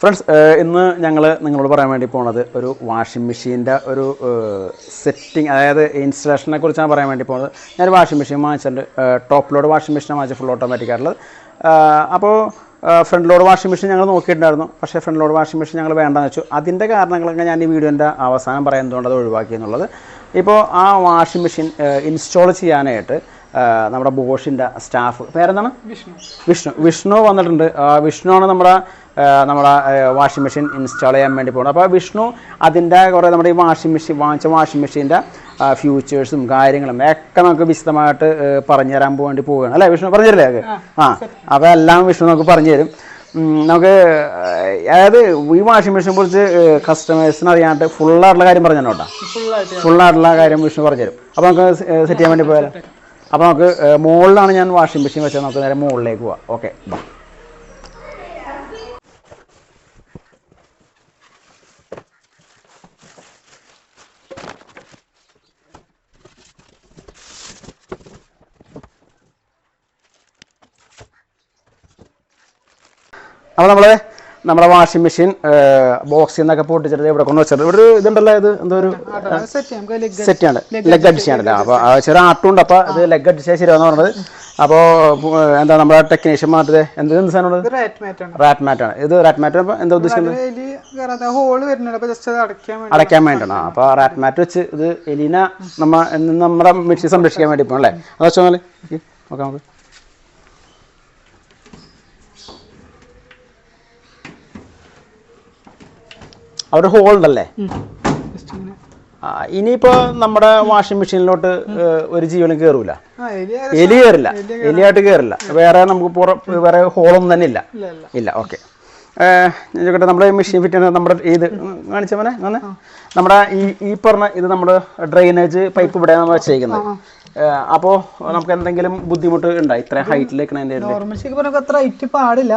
Friends, ഇന്ന് ഞങ്ങൾ നിങ്ങളോട് പറയാൻ വേണ്ടി പോകുന്നത് ഒരു വാഷിംഗ് മെഷീൻ്റെ ഒരു സെറ്റിംഗ്, അതായത് ഇൻസ്റ്റലേഷനെ കുറിച്ചാണ് പറയാൻ വേണ്ടി പോകുന്നത്. ഞാനൊരു വാഷിംഗ് മെഷീൻ വാങ്ങിച്ചിട്ടുണ്ട്. ടോപ്പ് ലോഡ് വാഷിംഗ് മെഷീനാണ് വാങ്ങിച്ചത്, ഫുൾ ഓട്ടോമാറ്റിക് ആയിട്ടുള്ളത്. അപ്പോൾ ഫ്രണ്ട് ലോഡ് വാഷിംഗ് മെഷീൻ ഞങ്ങൾ നോക്കിയിട്ടുണ്ടായിരുന്നു. പക്ഷേ ഫ്രണ്ട് ലോഡ് വാഷിംഗ് മെഷീൻ ഞങ്ങൾ വേണ്ടെന്ന് വെച്ചു. അതിൻ്റെ കാരണങ്ങളൊക്കെ ഞാൻ ഈ വീഡിയോൻ്റെ അവസാനം പറയുന്നതുകൊണ്ട് അത് ഒഴിവാക്കി എന്നുള്ളത്. ഇപ്പോൾ ആ വാഷിംഗ് മെഷീൻ ഇൻസ്റ്റാൾ ചെയ്യാനായിട്ട് നമ്മുടെ ബോഷിൻ്റെ സ്റ്റാഫ് പേരെന്താണ്? വിഷ്ണു വന്നിട്ടുണ്ട്. വിഷ്ണുവാണ് നമ്മുടെ വാഷിംഗ് മെഷീൻ ഇൻസ്റ്റാൾ ചെയ്യാൻ വേണ്ടി പോകുന്നത്. അപ്പോൾ വിഷ്ണു അതിൻ്റെ കുറേ നമ്മുടെ ഈ വാങ്ങിച്ച വാഷിംഗ് മെഷീൻ്റെ ഫ്യൂച്ചേഴ്സും കാര്യങ്ങളും ഒക്കെ നമുക്ക് വിശദമായിട്ട് പറഞ്ഞു തരാൻ വേണ്ടി പോവുകയാണ് അല്ലേ വിഷ്ണു? പറഞ്ഞു തരില്ലേ അത്? അപ്പോൾ എല്ലാം വിഷ്ണു നമുക്ക് പറഞ്ഞു തരും. നമുക്ക് അതായത് ഈ വാഷിംഗ് മെഷീനെ കുറിച്ച് കസ്റ്റമേഴ്സിന് അറിയാണ്ട് ഫുള്ളായിട്ടുള്ള കാര്യം പറഞ്ഞു തന്നോ കേട്ടോ. ഫുള്ളായിട്ടുള്ള കാര്യം വിഷ്ണു പറഞ്ഞു തരും. അപ്പോൾ നമുക്ക് സെറ്റ് ചെയ്യാൻ വേണ്ടി പോയാലോ? അപ്പോൾ നമുക്ക് മുകളിലാണ് ഞാൻ വാഷിംഗ് മെഷീൻ വെച്ചത്. നമുക്ക് നേരെ മുകളിലേക്ക് പോവാം. ഓക്കെ, അപ്പോൾ നമ്മുടെ വാഷിംഗ് മെഷീൻ ബോക്സിൽ നിന്നൊക്കെ പൊട്ടിച്ചിട്ട് ഇവിടെ കൊണ്ട് വെച്ചിട്ട് ഇവിടെ ഇതുണ്ടല്ലോ, ഇത് എന്തോ ഒരു സെറ്റാണ്, ലെഗ് അഡ്ജസ്റ്റ് ചെയ്യാനല്ലേ. അപ്പോൾ ചെറിയ ആട്ടുണ്ട്. അപ്പോൾ ഇത് ലെഗ് അഡ്ജസ്റ്റ് ചെയ്യാൻ ശരിയാന്ന് പറഞ്ഞത്. അപ്പോൾ എന്താ നമ്മുടെ ടെക്നീഷ്യൻ മാറ്റത് എന്ത് സാധനമുള്ളത്? റാറ്റ് മാറ്റാണ്. ഇത് റാറ്റ് മാറ്റ് എന്താ ഉദ്ദേശിക്കുന്നത്? അടയ്ക്കാൻ വേണ്ടിയാണ്. അപ്പോൾ റാറ്റ് മാറ്റ് വെച്ച് ഇത് എലീന നമ്മുടെ മെഷീൻ സംരക്ഷിക്കാൻ വേണ്ടി പോകണം അല്ലേ? അത് വെച്ചാൽ ഓക്കെ. നമുക്ക് അവിടെ ഹോൾഡല്ലേ. ഇനിയിപ്പോ നമ്മുടെ വാഷിംഗ് മെഷീനിലോട്ട് ഒരു ജീവനും കയറൂല, എലി കയറില്ല, എലിയായിട്ട് കയറില്ല. വേറെ നമുക്ക് വേറെ ഹോളൊന്നും തന്നെ ഇല്ല. ഓക്കെ, ഞാൻ ചോദിക്കട്ടെ, നമ്മുടെ മെഷീൻ ഫിറ്റ് ചെയ്യുന്ന നമ്മുടെ ഇത് കാണിച്ചവനെ അങ്ങനെ നമ്മുടെ ഈ പറഞ്ഞ ഇത് നമ്മുടെ ഡ്രെയിനേജ് പൈപ്പ് ഇവിടെ നമ്മൾ വെച്ചേക്കുന്നത്. അപ്പോൾ നമുക്ക് എന്തെങ്കിലും ബുദ്ധിമുട്ട് ഉണ്ടായി ഇത്രയും ഹൈറ്റിലേക്ക്? അത്ര ഹൈറ്റ് പാടില്ല,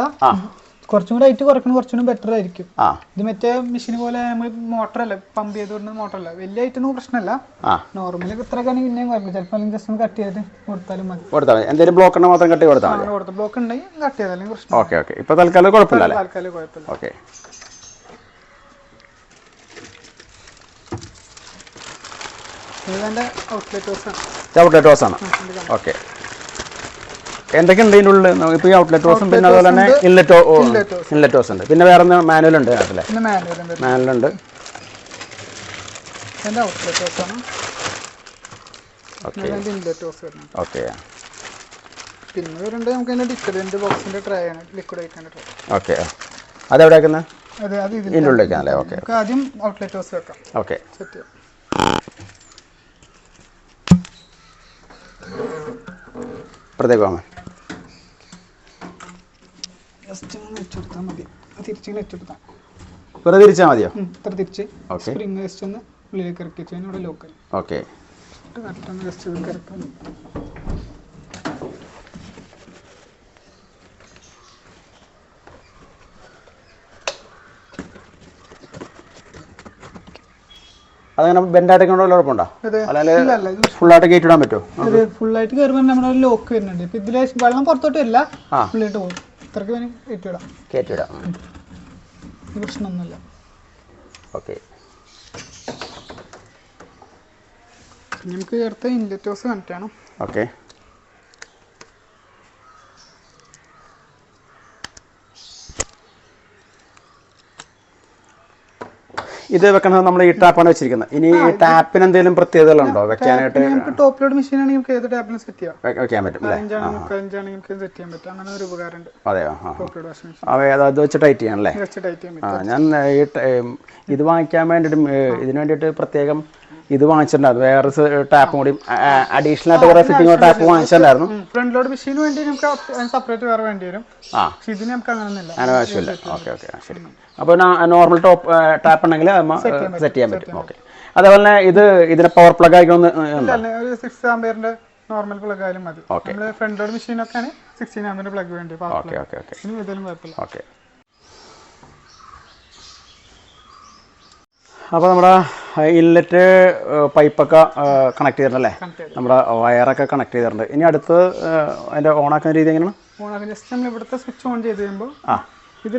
കുറച്ചും കൂടെ ഹൈറ്റ് കുറയ്ക്കണം, കുറച്ചുകൂടി ബെറ്റർ ആയിരിക്കും. ഇത് മറ്റേ മെഷീൻ പോലെ നമ്മൾ മോട്ടറല്ല, പമ്പ് ചെയ്തുകൊണ്ട് മോട്ടറല്ല, വലിയ ഹൈറ്റൊന്നും പ്രശ്നമല്ല. നോർമലി ഇത്രയൊക്കെ പിന്നെയും കുഴപ്പമില്ല. ചിലപ്പോൾ ജസ്റ്റ് ഒന്ന് കട്ട് ചെയ്ത് കൊടുത്താലും മതി. എന്തെങ്കിലും ബ്ലോക്ക് ഉണ്ടെങ്കിൽ മാത്രം കട്ട് കൊടുത്താൽ മതി. ബ്ലോക്ക് ഉണ്ടെങ്കിൽ കട്ട് ചെയ്താലും പ്രശ്നം. ഓക്കെ. ഇപ്പൊ തൽക്കാലം കുഴപ്പമില്ല. ഓക്കെ, ഇതിന്റെ ഔട്ട്ലെറ്റ് ഹോസ് ആണ്. ഓക്കെ, എന്തൊക്കെയുണ്ട് ഇതിൻ്റെ ഉള്ളിൽ? ഇപ്പോൾ ഈ ഔട്ട്ലെറ്റ് ഹോസും പിന്നെ അതുപോലെ തന്നെ ഇൻലെറ്റ് ഹോസ് ഉണ്ട്. പിന്നെ വേറെ മാനുവൽ ഉണ്ട് അതിലെ? മാനുവലുണ്ട്. ഓക്കെ. പിന്നെ വരുന്നുണ്ട് നമുക്ക് അതിന്റെ ഡിറ്റർജന്റ് ബോക്സിന്റെ ട്രേ ആണ്, ലിക്വിഡ് ഒഴിക്കേണ്ട ട്രേ. ഓക്കെ, അതെവിടെ വെക്കുന്നത്? ഇതിൻ്റെ ഉള്ളിലേക്കാണല്ലേ? ഓക്കെ, ആദ്യം ഔട്ട്ലെറ്റ് ഹോസ് വെക്കാം. ഓക്കെ, സെറ്റ് ചെയ്യാം. പ്രത്യേകം വെറുതെ തിരിച്ചാൽ മതിയോ? ഇത്ര തിരിച്ച് സ്പ്രിങ് ജസ്റ്റ് ഒന്ന് ഉള്ളിലേക്ക് ഇറക്കി വെച്ചാൽ ഇവിടെ ലോക്ക്. ഓക്കെ, കറക്റ്റ് ജസ്റ്റ് ഇറക്കാം. അതങ്ങനെ ബെൻഡായിട്ടൊക്കെ കുഴപ്പമുണ്ടോ? അല്ലെങ്കിൽ ഫുള്ളായിട്ട് കയറ്റി ഇടാൻ പറ്റുമോ? ഫുള്ളായിട്ട് കയറുമ്പോൾ നമ്മുടെ ലോക്ക് വരുന്നുണ്ട്. ഇപ്പൊ ഇതിലെ വെള്ളം പുറത്തോട്ട് വരില്ല, ഫുള്ളായിട്ട് പോകും. ഇത്രക്ക് വേണം കയറ്റിവിടാം. പ്രശ്നമൊന്നുമില്ല. ഓക്കെ, നമുക്ക് ചേർത്ത് ഇൻലെറ്റ് ഹോസ് കണക്ട് ചെയ്യണം. ഓക്കെ, ഇത് വെക്കണത് നമ്മൾ ഈ ടാപ്പാണ് വെച്ചിരിക്കുന്നത്. ഇനി ഈ ടാപ്പിന് എന്തെങ്കിലും പ്രത്യേകതകളുണ്ടോ വെക്കാനായിട്ട്? ടോപ്പ് ലോഡ് മെഷീൻ ആണെങ്കിൽ നമുക്ക് ഏത് ടാപ്പിലും സെറ്റ് ചെയ്യാം, വെക്കാൻ പറ്റും അല്ലേ? സെറ്റ് ചെയ്യാൻ പറ്റും. അങ്ങനെ ഒരു ഉപകാരമുണ്ട്. അതെയോ? അത് വെച്ച് ടൈറ്റ് ചെയ്യണം അല്ലേ? ഞാൻ ഇത് വാങ്ങിക്കാൻ വേണ്ടിയിട്ട് ഇതിന് വേണ്ടിയിട്ട് പ്രത്യേകം ഇത് വാങ്ങിച്ചിട്ടുണ്ടായിരുന്നു. വേറെ ടാപ്പും കൂടി അഡീഷണൽ ആയിട്ട് കുറെ ഫിറ്റിംഗ് ടാപ്പ് വാങ്ങിച്ചിട്ടുണ്ടായിരുന്നു. ഫ്രണ്ട് ലോഡ് മെഷീന് വേണ്ടി നമുക്ക് സെപ്പറേറ്റ് വേറെ വേണ്ടി വരും. ഇതിന് നമുക്ക് അങ്ങനെ ആവശ്യമില്ല. ഓക്കെ, ശരി. അപ്പോൾ നോർമൽ ടാപ്പ് ഉണ്ടെങ്കിൽ സെറ്റ് ചെയ്യാൻ പറ്റും. ഓക്കെ, അതേപോലെ തന്നെ ഇതിന്റെ പവർ പ്ലഗ് ആയിക്കൊന്ന് 6 ആംപിയറിന്റെ നോർമൽ പ്ലഗ് ആയാലും മതി. നമ്മള് ഫ്രണ്ട് ലോഡ് മെഷീനൊക്കെ 16 ആംപിയറിന്റെ പ്ലഗ് വേണ്ടി. ഓക്കെ, അപ്പോൾ നമ്മുടെ ഇൻലെറ്റ് പൈപ്പൊക്കെ കണക്ട് ചെയ്തിട്ടുണ്ടല്ലേ? നമ്മുടെ വയറൊക്കെ കണക്ട് ചെയ്തിട്ടുണ്ട്. ഇനി അടുത്ത് അതിൻ്റെ ഓണാക്കുന്ന രീതി എങ്ങനെയാണ്? ജസ്റ്റ് നമ്മൾ ഇവിടുത്തെ സ്വിച്ച് ഓൺ ചെയ്ത് കഴിയുമ്പോൾ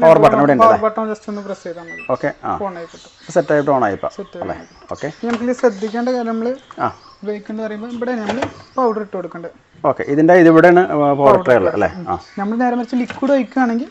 പവർ ബട്ടൺ ഇവിടെ ഉണ്ട്. പവർ ബട്ടൺ ജസ്റ്റ് ഒന്ന് പ്രസ് ചെയ്താൽ മതി. ഓക്കെ. ആ ഓൺ ആയി കിട്ടും. സെറ്റ് ആയിട്ട് ഓൺ ആയിപ്പോ അല്ലേ? ഓക്കെ. നമുക്ക് ശ്രദ്ധിക്കേണ്ട കാര്യം നമ്മൾ ഉപയോഗിക്കേണ്ടത് പറയുമ്പോൾ ഇവിടെ നമ്മൾ പൗഡർ ഇട്ട് കൊടുക്കേണ്ടത്. ഓക്കെ. ഇതിന്റെ ഇവിടെയാണ് പവർ ട്രേ ഉള്ളത് അല്ലേ? നമ്മൾ നേരെ മറിച്ച് ലിക്വിഡ് ഒഴിക്കുകയാണെങ്കിൽ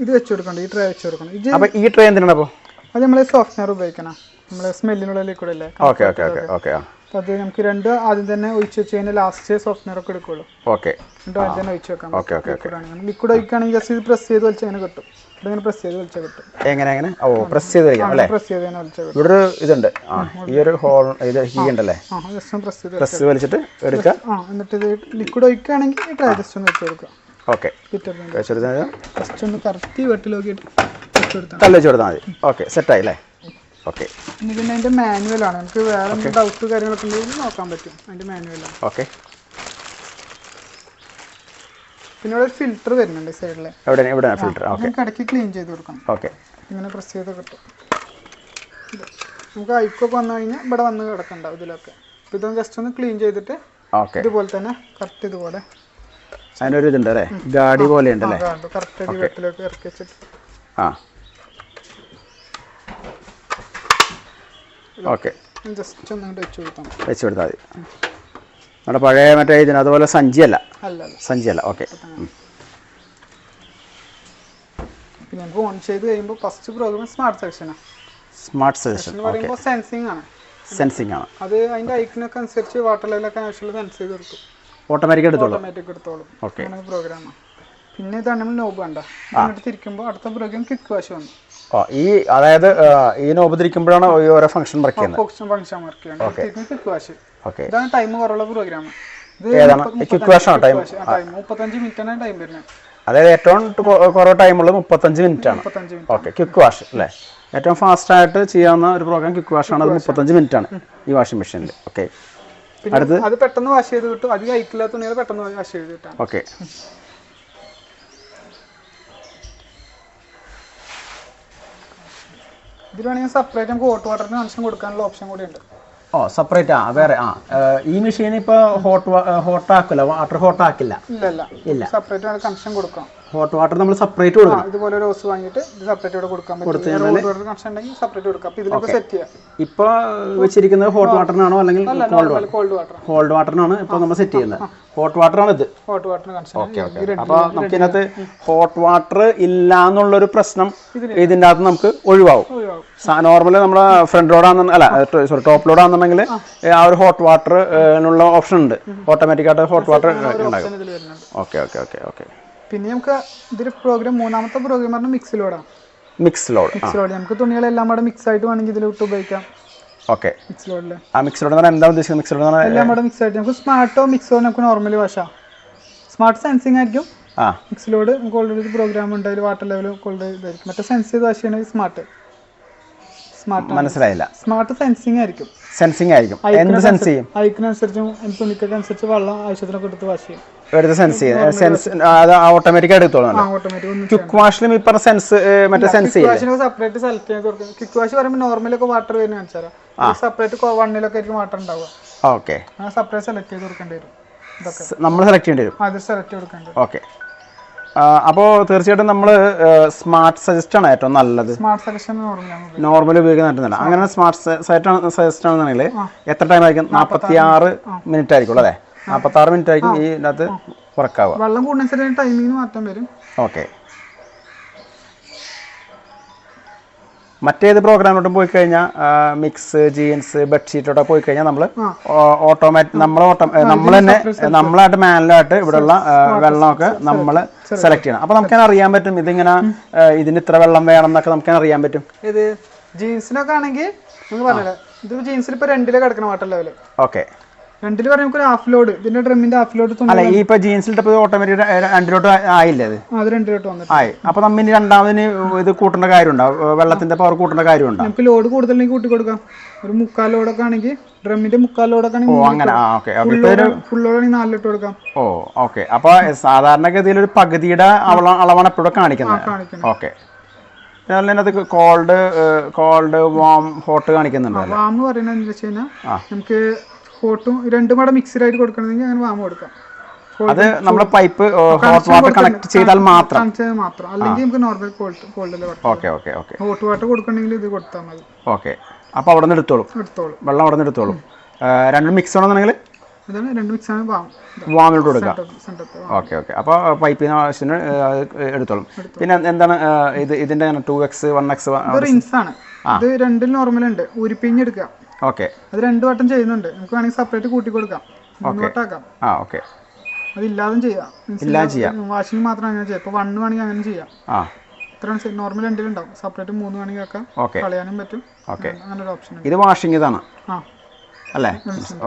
ഇത് വെച്ച് കൊടുക്കണം, ഈ ട്രേ വെച്ച് കൊടുക്കണം. അപ്പോൾ ഈ ട്രേ എന്തിനാണ് അപ്പോൾ? അത് നമ്മൾ സോഫ്റ്റ്വെയർ ഉപയോഗിക്കണം, നമ്മൾ സ്മെല്ലിനുള്ള ലിക്വിഡ് അല്ലേ. Okay okay okay okay. അപ്പോൾ അത് നമുക്ക് രണ്ട് ആദ്യം തന്നെ ഒഴിച്ച് വെച്ച് കഴിഞ്ഞാൽ ലാസ്റ്റ് സോഫ്റ്റ്വെയർ ഒക്കെ എടുക്കുള്ളൂ. ഓക്കെ. എന്നിട്ട് ആദ്യം തന്നെ ഒഴിച്ച് വെക്കാം. Okay okay okay. ലിക്വിഡ് ഒഴിക്കുകയാണെങ്കിൽ ജസ്റ്റ് ഇത് പ്രസ് ചെയ്ത് വലിച്ച് അങ്ങനെ കിട്ടും. ഇതിങ്ങനെ പ്രസ് ചെയ്ത് വലിച്ചാൽ കിട്ടും. എങ്ങനെ? ഓ, പ്രസ് ചെയ്ത് വലിക്കാം അല്ലേ? പ്രസ് ചെയ്ത് തന്നെ വലിച്ചാൽ കിട്ടും. ഇവിടെ ഒരു ഇതുണ്ട്, ഈ ഒരു ഹോൾ ഇത് കീ ഉണ്ടല്ലേ? ജസ്റ്റ് പ്രസ് വലിച്ചിട്ട് എടുക്കുക. എന്നിട്ട് ഇത് ലിക്വിഡ് ഒഴിക്കുകയാണെങ്കിൽ ഈ ട്രേ ജസ്റ്റ് ഒന്ന് വെച്ച് കൊടുക്കുക. ഓക്കെ. ജസ്റ്റ് ഒന്ന് കറക്റ്റ് വെട്ടിലോക്കിയിട്ട് കല്ല് വെച്ച് കൊടുത്താൽ മതി. ഓക്കെ, സെറ്റായി അല്ലേ? ഓക്കെ. പിന്നെ അതിൻ്റെ മാനുവലാണ്. നമുക്ക് വേറെ എന്തെങ്കിലും ഡൗട്ട് കാര്യങ്ങളൊക്കെ ഉണ്ടെങ്കിൽ നോക്കാൻ പറ്റും. അതിൻ്റെ മാനുവലാണ്. ഓക്കെ. പിന്നെ ഇവിടെ ഒരു ഫിൽറ്റർ വരുന്നുണ്ട് സൈഡിൽ. ഇവിടെ ഫിൽറ്റർ. ഓക്കെ. നമുക്ക് ഇടയ്ക്ക് ക്ലീൻ ചെയ്ത് കൊടുക്കണം. ഓക്കെ. ഇങ്ങനെ പ്രസ് ചെയ്ത് കിട്ടും. നമുക്ക് അഴുക്കൊക്കെ വന്നു കഴിഞ്ഞാൽ ഇവിടെ വന്ന് കിടക്കണ്ടാവും ഇതിലൊക്കെ. അപ്പോൾ ഇതൊന്ന് ജസ്റ്റ് ഒന്ന് ക്ലീൻ ചെയ്തിട്ട് ഇതുപോലെ തന്നെ കറക്റ്റ് ഇതുപോലെ അതിനൊരു ഇതുണ്ട് അല്ലേ? ഗാഡി പോലെ ഉണ്ടല്ലേ? കറക്റ്റ് അടി വെട്ടിലേക്ക് ഇറക്കി വെച്ചിട്ട് ഓക്കെ ജസ്റ്റ് ഒന്ന് വെച്ച് കൊടുത്താൽ മതി. നമ്മുടെ പഴയ മറ്റേ ഇതിന് അതുപോലെ സഞ്ചിയല്ല. ഓക്കെ. പിന്നെ നമുക്ക് ഓൺ ചെയ്ത് കഴിയുമ്പോൾ ഫസ്റ്റ് പ്രോഗ്രാം സ്മാർട്ട് സെക്ഷനാണ്. സ്മാർട്ട് സെക്ഷൻ എന്ന് പറയുമ്പോൾ സെൻസിങ് ആണ്. അത് അതിൻ്റെ ഐക്കണൊക്കെ അനുസരിച്ച് വാട്ടർ ലെവലൊക്കെ ആവശ്യമുള്ള സെൻസ് ചെയ്ത് കൊടുക്കും. ഓട്ടോമാറ്റിക് എടുത്തോളും. അങ്ങനെ പ്രോഗ്രാമാണ്. പിന്നെ ഇതാണ് നമ്മൾ നോബ് കണ്ട എന്നിട്ട് തിരിക്കുമ്പോൾ അടുത്ത പ്രോഗ്രാം ക്വിക്ക് വാഷ് വന്നു. അതായത് ഈ നോബ് തിരിക്കുമ്പോഴാണ് ഓരോ ഫംഗ്ഷൻ വർക്ക് ചെയ്യുന്നത്. ക്വിക്ക് വാഷ് ഇതാണ് ടൈം കുറവുള്ള പ്രോഗ്രാം. ക്വിക്ക് വാഷ് ആണ് ടൈം 35 മിനിറ്റാണ് ടൈം വരുന്നത്. അതായത് ഏറ്റവും കുറവ് ടൈമുള്ളത് 35 മിനിറ്റ് ആണ്. ഓക്കെ. ക്വിക്ക് വാഷ് അല്ലേ? ഏറ്റവും ഫാസ്റ്റ് ആയിട്ട് ചെയ്യാവുന്ന ഒരു പ്രോഗ്രാം ക്വിക്ക് വാഷ് ആണ്. അത് 35 മിനിറ്റ് ആണ് ഈ വാഷിംഗ് മെഷീനിൽ. ഓക്കെ. അടുത്ത് അത് പെട്ടെന്ന് വാഷ് ചെയ്ത് കിട്ടും. അധികം അയക്കില്ലാത്ത തുണികൾ പെട്ടെന്ന് വാഷ് ചെയ്ത് കിട്ടാം. ഓക്കെ. ഇതിൽ വേണമെങ്കിൽ സെപ്പറേറ്റ് നമുക്ക് ഹോട്ട് വാട്ടറിന് കണക്ഷൻ കൊടുക്കാനുള്ള ഓപ്ഷൻ കൂടി ഉണ്ട്. സെപ്പറേറ്റ് വേറെ. ഈ മെഷീൻ ഇപ്പോൾ ഹോട്ട് ആക്കില്ല, വാട്ടർ ഹോട്ട് ആക്കില്ല. ഇല്ല, സെപ്പറേറ്റ് കണക്ഷൻ കൊടുക്കാം. ഹോട്ട് വാട്ടർ നമ്മൾ സെപ്പറേറ്റ് കൊടുക്കണം. ഇതുപോലെ ഒരു ഹോസ് വാങ്ങിയിട്ട് ഇത് സെപ്പറേറ്റ് ഇവിടെ കൊടുക്കാൻ പറ്റും. കണക്ഷൻ ഉണ്ടെങ്കിൽ സെപ്പറേറ്റ് കൊടുക്കാം. അപ്പോൾ ഇതിലൊക്കെ സെറ്റ് ചെയ്യാം. ഇപ്പോൾ വെച്ചിരിക്കുന്നത് ഹോട്ട് വാട്ടറിനാണോ അല്ലെങ്കിൽ കോൾഡ് വാട്ടറിനാണ് ഇപ്പോൾ നമ്മൾ സെറ്റ് ചെയ്യുന്നത്? ഹോട്ട് വാട്ടറാണ് ഇത്. ഹോട്ട് വാട്ടറിന് കണക്ഷൻ. ഓക്കെ. അപ്പോൾ നമുക്ക് ഇതിനകത്ത് ഹോട്ട് വാട്ടർ ഇല്ല എന്നുള്ളൊരു പ്രശ്നം ഇതിൻ്റെ അകത്ത് നമുക്ക് ഒഴിവാകും. നോർമലി നമ്മുടെ ഫ്രണ്ട് ലോഡാണെന്ന് ടോപ്പ് ലോഡാണെന്നുണ്ടെങ്കിൽ ആ ഒരു ഹോട്ട് വാട്ടറിനുള്ള ഓപ്ഷൻ ഉണ്ട്. ഓട്ടോമാറ്റിക് ആയിട്ട് ഹോട്ട് വാട്ടർ ഉണ്ടാകും. Okay okay okay okay. പിന്നെ നമുക്ക് ഇതിൽ പ്രോഗ്രാം മൂന്നാമത്തെ പ്രോഗ്രാം പറഞ്ഞാൽ മിക്സ് ലോഡാണ്. മിക്സ് ലോഡ് നമുക്ക് തുണികളെല്ലാം കൂടെ മിക്സ് ആയിട്ട് വേണമെങ്കിൽ ഇതിലോട്ട് ഉപയോഗിക്കാം. ഓക്കെ. മിക്സ് ലോഡിൽ മിക്സ് ലോഡ് എന്താ ഉദ്ദേശിക്കുന്നത്? മിക്സ് ലോഡ് എല്ലാം കൂടെ മിക്സ് ആയിട്ട് നമുക്ക് സ്മാർട്ടോ മിക്സോ നമുക്ക് നോർമലി വാഷാം. സ്മാർട്ട് സെൻസിങ് ആയിരിക്കും. മിക്സ് ലോഡ് നമുക്ക് ഓൾറെഡി പ്രോഗ്രാം ഉണ്ട്. അതിൽ വാട്ടർ ലെവൽ ഇതായിരിക്കും. മറ്റേ സെൻസ് ചെയ്ത് വാഷ് ചെയ്യണമെങ്കിൽ സ്മാർട്ട് മനസ്സിലായില്ല. സ്മാർട്ട് സെൻസിങ് ആയിരിക്കും. എന്ത് സെൻസ് ചെയ്യും? ഐക്കനുസരിച്ചും തുണിക്കൊക്കെ അനുസരിച്ച് വെള്ളം ആവശ്യത്തിനൊക്കെ എടുത്ത് വാഷ് ചെയ്യും. ഓട്ടോമാറ്റിക് എടുത്തോളാം. ക്വിക്ക് വാഷിലും ഈ പറഞ്ഞ സെൻസ് മറ്റേ സെൻസ് സെപ്പറേറ്റ് സെലക്ട് ചെയ്ത് കൊടുക്കും. ക്വിക്ക് വാഷ് പറയുമ്പോൾ നോർമലൊക്കെ വാട്ടർ വരുന്ന കാണിച്ചാൽ സെപ്പറേറ്റ് വണ്ണിലൊക്കെ ആയിരിക്കും വാട്ടർ ഉണ്ടാവുക. ഓക്കെ. സെപ്പറേറ്റ് സെലക്ട് ചെയ്ത് കൊടുക്കേണ്ടി വരും. നമ്മൾ സെലക്ട് ചെയ്യേണ്ടി വരും. അത് സെലക്ട് കൊടുക്കേണ്ടി വരും. ഓക്കെ. അപ്പോൾ തീർച്ചയായിട്ടും നമ്മൾ സ്മാർട്ട് സജസ്റ്റ് ആണ് ഏറ്റവും നല്ലത്. സ്മാർട്ട് സജഷൻ നോർമലി ഉപയോഗിക്കാൻ പറ്റുന്നില്ല. അങ്ങനെ സ്മാർട്ട് സജസ്റ്റ് ആണെന്നുണ്ടെങ്കിൽ എത്ര ടൈം ആയിരിക്കും? 46 മിനിറ്റ് ആയിരിക്കും അല്ലേ? 46 മിനിറ്റ് ആയിരിക്കും ഈ ഇതിനകത്ത് വർക്കാവുക. വെള്ളം കൂടുന്ന ടൈമിങ്ങിന് മാറ്റം വരും. ഓക്കെ. മറ്റേത് പ്രോഗ്രാമിലോട്ടും പോയി കഴിഞ്ഞാൽ മിക്സ്, ജീൻസ്, ബെഡ്ഷീറ്റോടെ പോയി കഴിഞ്ഞാൽ നമ്മൾ ഓട്ടോമാറ്റിക് നമ്മളായിട്ട് മാനുവലായിട്ട് ഇവിടെയുള്ള വെള്ളമൊക്കെ നമ്മൾ സെലക്ട് ചെയ്യണം. അപ്പോൾ നമുക്കതിനെ അറിയാൻ പറ്റും ഇതിങ്ങനെ ഇതിന് ഇത്ര വെള്ളം വേണം എന്നൊക്കെ നമുക്ക് അറിയാൻ പറ്റും. ഇത് ജീൻസിനൊക്കെ ആണെങ്കിൽ നമുക്ക് പറഞ്ഞില്ല, ഇത് ജീൻസിൽ ഇപ്പോൾ 2 കിടക്കണം വാട്ടർ ലെവൽ. ഓക്കെ. 2 പറഞ്ഞാൽ നമുക്ക് ഒരു ഹാഫ് ലോഡ്, ഇതിന്റെ ഡ്രമ്മിന്റെ ഹാഫ് ലോഡ്. അല്ല, ഈ ഇപ്പൊ ജീൻസിലിട്ട് ഓട്ടോമാറ്റിക് 2 ആയില്ലേ? അത് 2 വന്നിട്ട് ആയി. അപ്പൊ നമ്മൾ രണ്ടാമതിന് ഇത് കൂട്ടേണ്ട കാര്യമുണ്ടോ? വെള്ളത്തിന്റെ പവർ കൂട്ടേണ്ട കാര്യമുണ്ടോ? നമുക്ക് ലോഡ് കൂടുതലുണ്ടെങ്കിൽ കൂട്ടി കൊടുക്കാം. ഒരു 3/4 ലോഡൊക്കെ ആണെങ്കിൽ, ഡ്രമ്മിന്റെ 3/4 ലോഡൊക്കെ ആണെങ്കിൽ ഫുൾ ലോഡാണെങ്കിൽ 4 ലിറ്റർ കൊടുക്കാം. ഓക്കെ. അപ്പൊ സാധാരണഗതിയിൽ ഒരു പകുതിയുടെ അളവാണ് എപ്പോഴും കാണിക്കുന്നത്. ഓക്കെ. അതിനകത്ത് കോൾഡ് വാം ഹോട്ട് കാണിക്കുന്നുണ്ടോ? വാം പറയുന്നത് എന്താ വെച്ച് കഴിഞ്ഞാൽ നമുക്ക് ഹോട്ടും 2 കൂടെ മിക്സ്ഡ് ആയിട്ട് കൊടുക്കണമെങ്കിൽ അങ്ങനെ വാമ കൊടുക്കാം. അത് നമ്മൾ പൈപ്പ് ഹോട്ട് വാട്ടർ കണക്ട് ചെയ്താൽ മാത്രം അല്ലെങ്കിൽ നമുക്ക് നോർമൽ കോൾഡിൽ okay okay okay hot water കൊടുക്കണമെങ്കിൽ ഇത് കൊടുത്താൽ മതി. ഓക്കെ, അപ്പോൾ അവിടെ നിന്ന് എടുത്തോളും വെള്ളം അവിടെ നിന്ന് എടുത്തോളും. രണ്ടും മിക്സ് ആണെന്നുണ്ടെങ്കിൽ അതാണ് രണ്ട് മിക്സ് ആണ് വാമിലോട്ട് കൊടുക്കാം. ഓക്കെ ഓക്കെ, അപ്പോൾ പൈപ്പിന് ആവശ്യത്തിന് എടുത്തോളും. പിന്നെ എന്താണ് ഇതിന്റെ 2x 1x റിൻസ് ആണ്. ഇത് രണ്ടിൽ നോർമൽ ഉണ്ട്, ഉരിപ്പിഞ്ഞെടുക്കാം. ഓക്കെ, അത് 2 വട്ടം ചെയ്യുന്നുണ്ട്. നമുക്ക് വേണമെങ്കിൽ സെപ്പറേറ്റ് കൂട്ടി കൊടുക്കാം, 3 വട്ടമാക്കാം. ഓക്കെ, അതില്ലാതും ചെയ്യാം. വാഷിംഗ് മാത്രം അങ്ങനെ ചെയ്യാം. ഇപ്പോൾ 1 വേണമെങ്കിൽ അങ്ങനെ ചെയ്യാം. ഇത്ര നോർമൽ രണ്ടിലുണ്ടാവും. സെപ്പറേറ്റ് 3 വേണമെങ്കിൽ ആക്കാം, കളയാനും പറ്റും. അങ്ങനെ ഒരു ഓപ്ഷൻ. ഇത് വാഷിംഗ് ഇതാണ് അല്ലേ?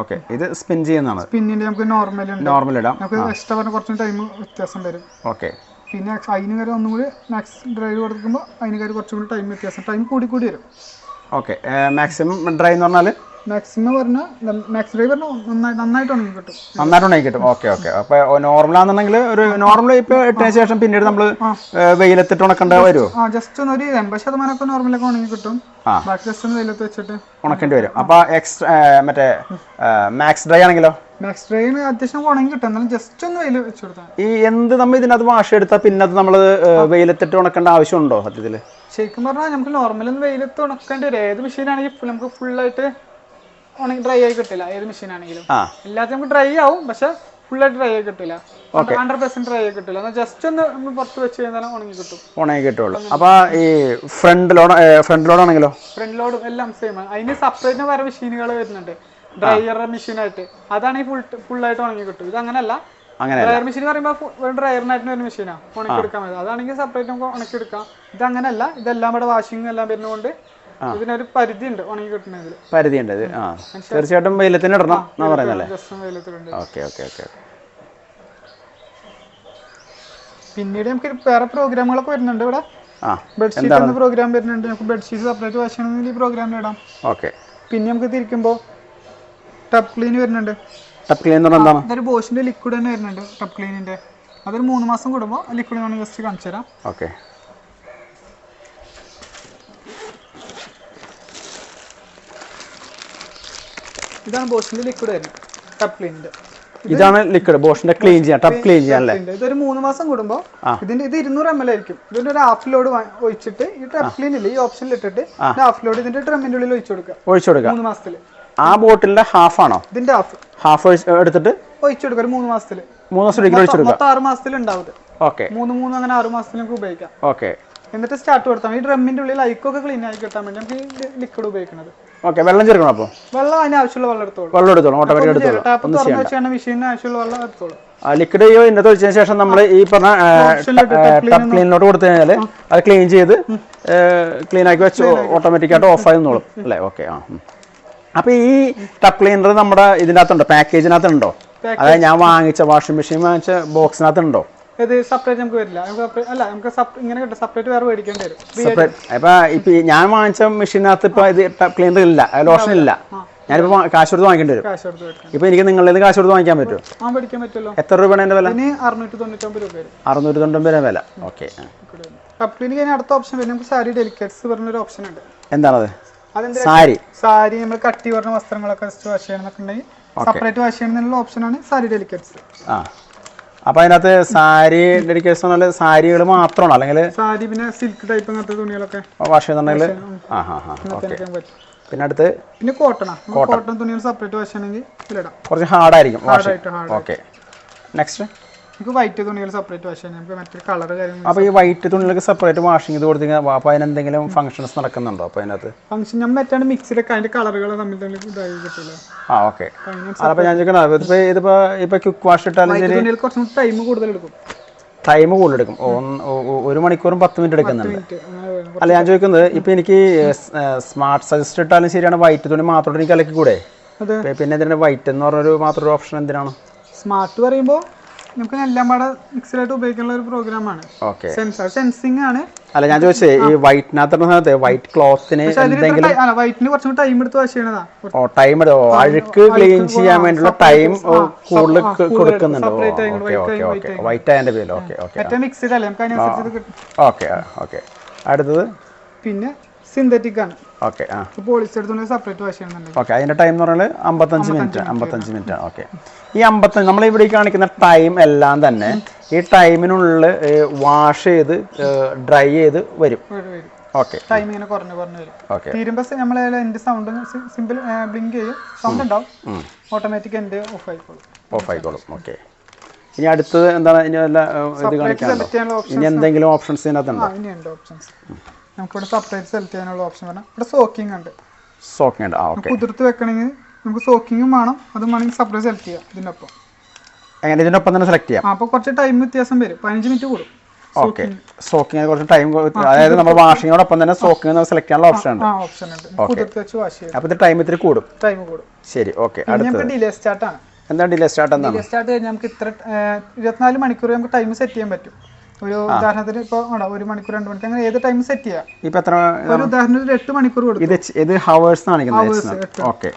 ഓക്കെ, ഇത് സ്പിൻ ചെയ്യുന്നതാണ്. സ്പിന്നിന്റെ നമുക്ക് നോർമൽ ഇടാം. നമുക്ക് എക്സ്ട്രാ പറഞ്ഞ കുറച്ച് ടൈം വ്യത്യാസം വരും. ഓക്കെ, പിന്നെ അതിന് കയറി ഒന്നും കൂടി മാക്സ് ഡ്രൈവ് കൊടുക്കുമ്പോൾ അതിന് കയറി കുറച്ചും കൂടി ടൈം വ്യത്യാസം, ടൈം കൂടി വരും. ഓക്കെ, മാക്സിമം ഡ്രൈവ് എന്ന് പറഞ്ഞാൽ മാക്സിമം പറഞ്ഞാൽ മാക്സ് ഡ്രൈവ് പറഞ്ഞാൽ നന്നായിട്ട് ഉണങ്ങി കിട്ടും. നന്നായിട്ട് ഉണങ്ങി കിട്ടും. ഓക്കെ ഓക്കെ, അപ്പോൾ നോർമലാണെന്നുണ്ടെങ്കിൽ ഒരു നോർമൽ ഇപ്പോൾ ഇട്ടതിന് ശേഷം പിന്നീട് നമ്മൾ വെയിലത്തിട്ട് ഉണക്കേണ്ട വരുമോ? ജസ്റ്റ് ഒരു 80% നോർമലൊക്കെ ഉണങ്ങി കിട്ടും. ബാക്കി ജസ്റ്റ് ഒന്ന് വെയിലത്ത് വെച്ചിട്ട് ഉണക്കേണ്ടി വരും. അപ്പോൾ എക്സ്ട്രാ മറ്റേ മാക്സ് ഡ്രൈ ആണെങ്കിലോ? മാക്സ് ഡ്രൈവിന് അത്യാവശ്യം ഉണങ്ങി കിട്ടും, എന്നാലും ജസ്റ്റ് ഒന്ന് വെയിൽ വെച്ച് കൊടുത്താൽ. ഈ എന്ത് നമ്മൾ ഇതിനകത്ത് വാഷ് എടുത്താൽ പിന്നെ അത് നമ്മൾ വെയിലത്തിട്ട് ഉണക്കേണ്ട ആവശ്യമുണ്ടോ സത്യത്തിൽ? ശരിക്കും പറഞ്ഞാൽ നമുക്ക് നോർമലൊന്നും വെയിലത്ത് ഉണക്കേണ്ടി വരും. ഏത് മെഷീനാണെങ്കിൽ നമുക്ക് ഫുള്ളായിട്ട് ഉണങ്ങി ഡ്രൈ ആയി കിട്ടില്ല. ഏത് മെഷീനാണെങ്കിലും എല്ലാത്തിനും നമുക്ക് ഡ്രൈ ആവും, പക്ഷെ ഫുള്ളായിട്ട് ഡ്രൈ ആയി കിട്ടില്ല. 100% ഡ്രൈ ആയി കിട്ടില്ല. എന്നാൽ ജസ്റ്റ് ഒന്ന് നമ്മൾ പുറത്ത് വെച്ച് കഴിഞ്ഞാൽ ഉണങ്ങി കിട്ടുള്ളൂ. അപ്പൊ ഈ ഫ്രണ്ട് ലോഡാണെങ്കിലോ? ഫ്രണ്ട് ലോഡും എല്ലാം സെയിം ആണ്. അതിന് സെപ്പറേറ്റ് വേറെ മെഷീനുകൾ വരുന്നുണ്ട്, ഡ്രയർ മെഷീനായിട്ട്. അതാണെങ്കിൽ ഫുള്ളായിട്ട് ഉണങ്ങി കിട്ടും. ഇത് അങ്ങനെയല്ല. ഡ്രയർ മെഷീൻ പറയുമ്പോൾ ഡ്രയറിനായിട്ട് ഒരു മെഷീനാണ് ഉണക്കി എടുക്കാൻ പറ്റും. അതാണെങ്കിൽ സെപ്പറേറ്റ് നമുക്ക് ഉണക്കി എടുക്കാം. ഇത് അങ്ങനെയല്ല. ഇതെല്ലാം ഇവിടെ വാഷിംഗ് എല്ലാം വരുന്നതുകൊണ്ട് ഇതിനൊരു പരിധി ഉണ്ട് ഉണങ്ങി കിട്ടുന്നതിൽ. പരിധിയുണ്ട്. തീർച്ചയായിട്ടും വെയിലത്തിന് ഇടണം എന്നാ പറയുന്നല്ലേ? Okay okay okay. പിന്നീട് നമുക്ക് വേറെ പ്രോഗ്രാമുകളൊക്കെ വരുന്നുണ്ട് ഇവിടെ. ബെഡ്ഷീറ്റ് എന്ന പ്രോഗ്രാം വരുന്നുണ്ട്. നമുക്ക് ബെഡ്ഷീറ്റ് സെപ്പറേറ്റ് വാഷ് ചെയ്യണമെങ്കിൽ ഈ പ്രോഗ്രാമിൽ ഇടാം. ഓക്കെ. പിന്നെ നമുക്ക് തിരിക്കുമ്പോൾ ടബ് ക്ലീൻ വരുന്നുണ്ട്. ടബ് ക്ലീൻ എന്താണ്? അതൊരു ബോഷിന്റെ ലിക്വിഡ് തന്നെ വരുന്നുണ്ട് ടബ് ക്ലീനിന്റെ. അതൊരു 3 മാസം കൂടുമ്പോൾ ലിക്വിഡ് വേണമെങ്കിൽ ജസ്റ്റ് കാണിച്ചു തരാം. ഓക്കെ. ഇതാണ് ബോഷിന്റെ ലിക്വിഡ് വരുന്നത് ടബ് ക്ലീനിന്റെ. ഇതാണ് ലിക്വിഡ് ബോഷിന്റെ ക്ലീൻ ചെയ്യാൻ, ടബ് ക്ലീൻ ചെയ്യാൻ അല്ലേ? ഇതൊരു 3 മാസം കൂടുമ്പോൾ ഇത് 200 ml ആയിരിക്കും. ഇതിന്റെ ഒരു ഹാഫ് ലോഡ് ഒഴിച്ചിട്ട് ഈ ടബ് ക്ലീൻ ഇല്ല ഈ ഓപ്ഷനിൽ ഇട്ടിട്ട് ഹാഫ് ലോഡ് ഇതിന്റെ ഡ്രമ്മിന്റെ ഉള്ളിൽ ഒഴിച്ചു കൊടുക്കുക 3 മാസത്തിൽ. ആ ബോട്ടിലിന്റെ ഹാഫ് ആണോ? ഇതിന്റെ ഹാഫ് എടുത്തിട്ട് ഒഴിച്ചു കൊടുക്കുക 3 മാസത്തിൽ. 3 മാസം ഒഴിച്ചു 6 മാസത്തിൽ ഉണ്ടാവും. ഓക്കെ. 3 അങ്ങനെ 6 മാസത്തിൽ നമുക്ക് ഉപയോഗിക്കാം. ഓക്കെ. എന്നിട്ട് സ്റ്റാർട്ട് കൊടുത്താൽ ഈ ഡ്രമ്മിന്റെ ഉള്ളിൽ ഐക്കൊക്കെ ക്ലീൻ ആയി കിട്ടാൻ വേണ്ടി നമുക്ക് ഈ ലിക്വിഡ് ഉപയോഗിക്കുന്നത്. ഓക്കെ. വെള്ളം ചേർക്കണം. അപ്പോൾ വെള്ളം അതിന് ആവശ്യമുള്ള വെള്ളം എടുത്തോളൂ. ഓട്ടോമാറ്റിക് എടുത്തോളൂ. ടാപ്പ് തുറന്ന് വെച്ചാൽ മെഷീനിന് ആവശ്യമുള്ള വെള്ളം എടുത്തോളൂ. ലിക്വിഡ് ഇതിനകത്ത് ഒഴിച്ചതിന് ശേഷം നമ്മൾ ഈ പറഞ്ഞ ടബ് ക്ലീനിലോട്ട് കൊടുത്തു കഴിഞ്ഞാൽ അത് ക്ലീൻ ചെയ്ത് ക്ലീൻ ആക്കി വെച്ച് ഓട്ടോമാറ്റിക്കായിട്ട് ഓഫ് ആയി നിന്നോളും അല്ലേ? ഓക്കെ. അപ്പോൾ ഈ ടബ് ക്ലീനർ നമ്മുടെ ഇതിനകത്തുണ്ടോ? പാക്കേജിനകത്തുണ്ടോ? അതായത് ഞാൻ വാങ്ങിച്ച വാഷിംഗ് മെഷീൻ വാങ്ങിച്ച ബോക്സിനകത്തുണ്ടോ? ഇത് സെപ്പറേറ്റ് നമുക്ക് വരില്ല. അല്ല നമുക്ക് ഇങ്ങനെ കിട്ടും, സെപ്പറേറ്റ് വേറെ മേടിക്കേണ്ടി വരും. ഇപ്പൊ ഞാൻ വാങ്ങിച്ച മെഷീനകത്ത് ഇപ്പൊ ഇത് ക്ലീനർ ഇല്ല, ലോഷൻ ഇല്ല. ഞാനിപ്പോ കാശ് കൊടുത്ത് വാങ്ങിക്കേണ്ടി വരും. ഇപ്പൊ എനിക്ക് നിങ്ങളുടെ നിന്ന് കാശ് കൊടുത്ത് വാങ്ങിക്കാൻ പറ്റും? പറ്റുമല്ലോ. എത്ര രൂപയാണ് എന്റെ വില? 699 രൂപ. 699 വില. ഓക്കെ. ടബ് ക്ലീനിങ് കഴിഞ്ഞ അടുത്ത ഓപ്ഷൻ വരും നമുക്ക് സാരി ഡെലിക്കേറ്റ്സ് പറഞ്ഞൊരു ഓപ്ഷൻ ഉണ്ട്. എന്താണത്? സാരി നമ്മൾ കട്ടി പറഞ്ഞ വസ്ത്രങ്ങളൊക്കെ വാഷ് ചെയ്യണമെന്നൊക്കെ ഉണ്ടെങ്കിൽ സെപ്പറേറ്റ് വാഷ് ചെയ്യണമെന്നുള്ള ഓപ്ഷനാണ് സാരി ഡെലിക്കേറ്റ്സ്. അപ്പൊ അതിനകത്ത് സാരി ഡെഡിക്കേഷൻ സാരികൾ മാത്രമാണോ അല്ലെങ്കിൽ സാരി പിന്നെ സിൽക്ക് ടൈപ്പ് അങ്ങനത്തെ തുണികളൊക്കെ വാഷ് ചെയ്യുന്നുണ്ടെങ്കിൽ? പിന്നെ അടുത്ത് പിന്നെ കോട്ടൺ തുണികൾ സെപ്പറേറ്റ് വാഷ് ചെയ്യണമെങ്കിൽ ഇതിലിടാം. കുറച്ച് ഹാർഡായിരിക്കും. ഓക്കെ. നെക്സ്റ്റ് നമുക്ക് വൈറ്റ് തുണികൾ സെപ്പറേറ്റ് വാഷ് ചെയ്യാം. നമുക്ക് മറ്റൊരു കളർ കാര്യങ്ങൾ. അപ്പോൾ ഈ വൈറ്റ് തുണികൾക്ക് സെപ്പറേറ്റ് വാഷിംഗ് ചെയ്ത് കൊടുത്തിരിക്കുക. അപ്പോൾ അതിനെന്തെങ്കിലും ഫംഗ്ഷൻസ് നടക്കുന്നുണ്ടോ? അപ്പോൾ അതിനകത്ത് ഫംഗ്ഷൻ നമ്മൾ മറ്റാണ്ട് മിക്സിഡ് ഒക്കെ അതിന്റെ കളറുകൾ തമ്മിൽ ഇതായി കിട്ടില്ല. ഓക്കെ. അപ്പോൾ ഞാൻ ചോദിക്കണം, ഇതിപ്പോൾ ക്വിക്ക് വാഷ് ഇട്ടാലും ശരി കുറച്ചും ടൈം കൂടുതൽ എടുക്കും. 1 മണിക്കൂറും 10 മിനിറ്റ് എടുക്കുന്നുണ്ട്. അല്ല ഞാൻ ചോദിക്കുന്നത്, ഇപ്പൊ എനിക്ക് സ്മാർട്ട് സജസ്റ്റ് ഇട്ടാലും ശരിയാണ്, വൈറ്റ് തുണി മാത്രം എനിക്ക് അലക്കി കൂടെ? പിന്നെ എന്തിനാണ് വൈറ്റ് എന്ന് പറഞ്ഞൊരു മാത്രം ഓപ്ഷൻ എന്തിനാണ്? സ്മാർട്ട് പറയുമ്പോൾ നമുക്ക് എല്ലാം പാടെ മിക്സ്ഡ് ആയിട്ട് ഉപയോഗിക്കാനുള്ള ഒരു പ്രോഗ്രാമാണ്. സെൻസിങ് ആണ്. അല്ല ഞാൻ ചോദിച്ചേ, ഈ വൈറ്റിനകത്ത് വൈറ്റ് ക്ലോത്തിന് വൈറ്റിന് കുറച്ചും ടൈം എടുത്ത് വാഷ് ചെയ്യണതാ. ടൈം അഴുക്ക് ക്ലീൻ ചെയ്യാൻ വേണ്ടിയുള്ള ടൈം കൂടുതൽ കൊടുക്കുന്നുണ്ട്. വൈറ്റ് ആയതിന്റെ പേര്. ഓക്കെ. മിക്സ്ഡ് അല്ലേ, നമുക്ക് അതിനനുസരിച്ച് കിട്ടും. ഓക്കെ. അടുത്തത് പിന്നെ സിന്തറ്റിക് ആണ്. ഓക്കെ. ആ പോളിസ്റ്റർ എടുത്തുകൊണ്ട് സെപ്പറേറ്റ് വാഷ് ചെയ്യണമെന്നുണ്ടെങ്കിൽ ഓക്കെ. അതിൻ്റെ ടൈം എന്ന് പറഞ്ഞാൽ 55 മിനിറ്റ് ആണ്. ഓക്കെ. ഈ 55 നമ്മൾ ഇവിടെ കാണിക്കുന്ന ടൈം എല്ലാം തന്നെ ഈ ടൈമിനുള്ളിൽ വാഷ് ചെയ്ത് ഡ്രൈ ചെയ്ത് വരും. ഓക്കെ. ടൈം ഇങ്ങനെ കുറഞ്ഞു വരും. ഓക്കെ. തീരുമ്പോൾ നമ്മൾ എൻ്റെ സൗണ്ട് സിമ്പിൾ ബ്ലിങ്ക് ചെയ്യും, സൗണ്ട് ഉണ്ടാവും, ഓട്ടോമാറ്റിക് എൻ്റെ ഓഫ് ആയിക്കോളും. ഓക്കെ. ഇനി അടുത്തത് എന്താണ്? ഇനി വല്ല ഇത് കാണിക്കാനുണ്ടോ? ഇനി എന്തെങ്കിലും ഓപ്ഷൻസ് ഇതിനകത്തുണ്ടോ? ഇനിയുണ്ട് ഓപ്ഷൻസ്. നമുക്കിവിടെ സെപ്പറേറ്റ് സെലക്ട് ചെയ്യാനുള്ള ഓപ്ഷൻ പറഞ്ഞാൽ ഇവിടെ സോക്കിംഗ് ഉണ്ട്. സോക്കിംഗ് ഉണ്ട്. ഓക്കെ. കുതിർത്ത് വെക്കണമെങ്കിൽ നമുക്ക് സോക്കിങ്ങും വേണം, അതും വേണമെങ്കിൽ സെപ്പറേറ്റ് സെലക്ട് ചെയ്യാം ഇതിനൊപ്പം. എങ്ങനെ? ഇതിനൊപ്പം തന്നെ സെലക്ട് ചെയ്യാം. അപ്പോൾ കുറച്ച് ടൈം വ്യത്യാസം വരും, 15 മിനിറ്റ് കൂടും. ഓക്കെ. സോക്കിങ്ങിന് കുറച്ച് ടൈം, അതായത് നമ്മൾ വാഷിങ്ങിനോടൊപ്പം തന്നെ സോക്കിങ് സെലക്ട് ചെയ്യാനുള്ള ഓപ്ഷൻ ഉണ്ട്. അപ്പോൾ ഇത് ടൈം ഇത്തിരി കൂടും. ശരി. ഓക്കെ. അടുത്ത ഡിലേ സ്റ്റാർട്ട് ആണ്. എന്താണ് ഡിലേ സ്റ്റാർട്ട്? എന്താണ് ഡിലേ സ്റ്റാർട്ട് കഴിഞ്ഞാൽ നമുക്ക് ഇത്ര 24 മണിക്കൂർ നമുക്ക് ടൈം സെറ്റ് ചെയ്യാൻ പറ്റും. ഒരു ഉദാഹരണത്തിന് ഇപ്പോൾ 1 മണിക്കൂർ 2 മണിക്കൂർ അങ്ങനെ ഏത് ടൈം സെറ്റ് ചെയ്യാം. ഇപ്പൊ എത്ര? ഒരു ഉദാഹരണത്തിന് 8 മണിക്കൂർ കൊടുക്കും. ഇത് ഹവേഴ്സ് കാണിക്കുന്നത്. ഓക്കെ.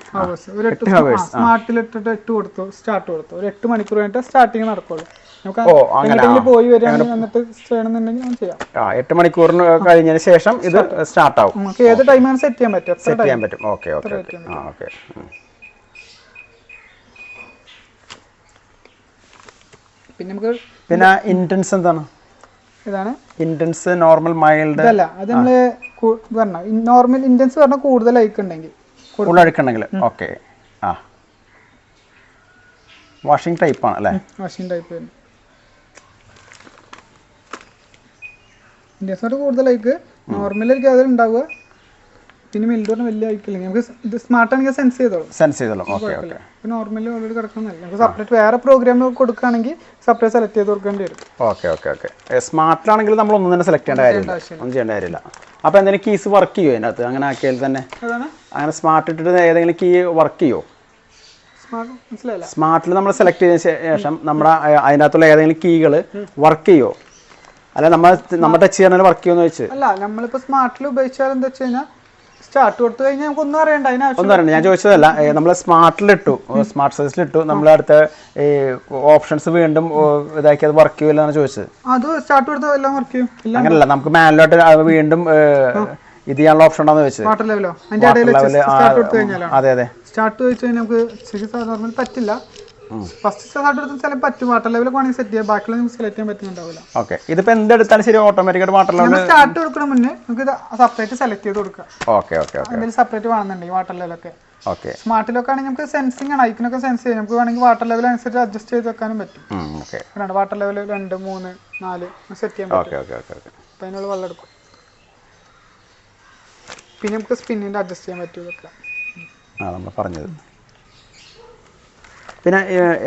സ്മാർട്ടിൽ ഇട്ടിട്ട് 8 കൊടുത്തു, സ്റ്റാർട്ട് കൊടുത്തു. ഒരു 8 മണിക്കൂർ കഴിഞ്ഞിട്ട് സ്റ്റാർട്ടിങ് നടക്കുള്ളൂ. നമുക്ക് പോയി വരികയാണെങ്കിൽ വന്നിട്ട് ചെയ്യണമെന്നുണ്ടെങ്കിൽ ചെയ്യാം. 8 മണിക്കൂറിന് കഴിഞ്ഞതിന് ശേഷം ഇത് സ്റ്റാർട്ട് ആവും. നമുക്ക് ഏത് ടൈമാണ് സെറ്റ് ചെയ്യാൻ പറ്റും. സെറ്റ് ചെയ്യാൻ പറ്റും. ഓക്കെ. ഓക്കെ. ഓക്കെ. പിന്നെ ഇന്റൻസ് എന്താണ്? ഇതാണ് ഇന്റൻസ്, നോർമൽ, മൈൽഡ് അല്ല. അത് നമ്മള് പറഞ്ഞ നോർമൽ ഇന്റൻസ് പറഞ്ഞാൽ കൂടുതൽ അയക്കുണ്ടെങ്കിൽ അഴുക്കുണ്ടെങ്കിൽ. ഓക്കെ. ആ വാഷിംഗ് ടൈപ്പ് ആണ് അല്ലേ? വാഷിംഗ് ടൈപ്പ് തന്നെ. ഇന്ത്യൻസ് കൂടുതൽ അയക്ക്, നോർമലായിരിക്കും അതിൽ ഉണ്ടാവുക. പിന്നെ മിൽഡ് പറഞ്ഞാൽ വലിയ അയക്കില്ലെങ്കിൽ നമുക്ക് ഇത് സ്മാർട്ട് ആണെങ്കിൽ സെൻസ് ചെയ്തോളും. ഓക്കെ. ഓക്കെ. നോർമലി ഓൾറെഡി കിടക്കുന്നില്ല. നമുക്ക് സെപ്പറേറ്റ് വേറെ പ്രോഗ്രാം കൊടുക്കുകയാണെങ്കിൽ സെപ്പറേറ്റ് സെലക്ട് ചെയ്ത് കൊടുക്കേണ്ടി വരും. ഓക്കെ. ഓക്കെ. ഓക്കെ. സ്മാർട്ടിലാണെങ്കിൽ നമ്മൾ ഒന്നും തന്നെ സെലക്ട് ചെയ്യേണ്ട കാര്യമില്ല. അപ്പോൾ എന്തെങ്കിലും കീസ് വർക്ക് ചെയ്യുമോ അതിനകത്ത്? അങ്ങനെ ആക്കിയാൽ തന്നെ അങ്ങനെ സ്മാർട്ട് ഇട്ടിട്ട് ഏതെങ്കിലും കീ വർക്ക് ചെയ്യുമോ? സ്മാർട്ടിൽ നമ്മൾ സെലക്ട് ചെയ്തതിന് ശേഷം നമ്മുടെ അതിനകത്തുള്ള ഏതെങ്കിലും കീകൾ വർക്ക് ചെയ്യുമോ? അല്ല നമ്മൾ ടച്ച് ചെയ്യാൻ വർക്ക് ചെയ്യുമെന്ന് വെച്ച് അല്ല. നമ്മളിപ്പോൾ സ്മാർട്ടിൽ ഉപയോഗിച്ചാൽ എന്താ വെച്ച് കഴിഞ്ഞാൽ സ്റ്റാർട്ട് കൊടുത്തു കഴിഞ്ഞാൽ നമുക്ക് ഒന്നും അറിയണ്ട. ഞാൻ ചോദിച്ചതല്ല, നമ്മൾ സ്മാർട്ടിലിട്ടു, സ്മാർട്ട് സൈസിലിട്ടു, നമ്മൾ അടുത്ത ഈ ഓപ്ഷൻസ് വീണ്ടും ഇതാക്കി അത് വർക്ക് ചെയ്യില്ലെന്നാണ് ചോദിച്ചത്. അത് സ്റ്റാർട്ട് കൊടുത്താൽ എല്ലാം വർക്ക് ചെയ്യും. അങ്ങനല്ല, നമുക്ക് മാനുവലായിട്ട് വീണ്ടും ഇത് ചെയ്യാനുള്ള ഓപ്ഷൻ ഉണ്ടോന്ന് ചോദിച്ചത്. വാട്ടർ ലെവലോ? അതെ. സ്റ്റാർട്ട് വെച്ച് കഴിഞ്ഞാൽ നമുക്ക് നോർമൽ പറ്റില്ല. ഫസ്റ്റ് സ്റ്റാർട്ട് എടുത്താൽ ചിലപ്പോൾ പറ്റും. വാട്ടർ ലെവൽ വേണമെങ്കിൽ സെറ്റ് ചെയ്യാം, ബാക്കിയുള്ള നമുക്ക് സെലക്ട് ചെയ്യാൻ പറ്റുന്നുണ്ടാവില്ല. ഓക്കെ. ഇതിപ്പോൾ എന്തെടുത്താലും ശരി ഓട്ടോമാറ്റിക്കായിട്ട് വാട്ടർ ലെവൽ സ്റ്റാർട്ട് കൊടുക്കണ മുന്നേ നമുക്ക് ഇത് സെപ്പറേറ്റ് സെലക്ട് ചെയ്ത് കൊടുക്കാം. ഓക്കെ. ഓക്കെ. ഓക്കെ. എന്തെങ്കിലും സെപ്പറേറ്റ് വേണമെന്നുണ്ടെങ്കിൽ വാട്ടർ ലെവലൊക്കെ. ഓക്കെ. സ്മാർട്ടിലൊക്കെ ആണെങ്കിൽ നമുക്ക് സെൻസിങ് ആണ്, ഐക്കനൊക്കെ സെൻസ് ചെയ്യാം. നമുക്ക് വേണമെങ്കിൽ വാട്ടർ ലെവൽ അനുസരിച്ച് അഡ്ജസ്റ്റ് ചെയ്ത് വെക്കാനും പറ്റും. വാട്ടർ ലെവൽ 2, 3, 4 സെറ്റ് ചെയ്യാൻ പറ്റും. അപ്പം അതിനുള്ള വെള്ളം എടുക്കും. പിന്നെ നമുക്ക് സ്പിന്നിൻ്റെ അഡ്ജസ്റ്റ് ചെയ്യാൻ പറ്റും ഇതൊക്കെ. നമ്മൾ പറഞ്ഞത്. പിന്നെ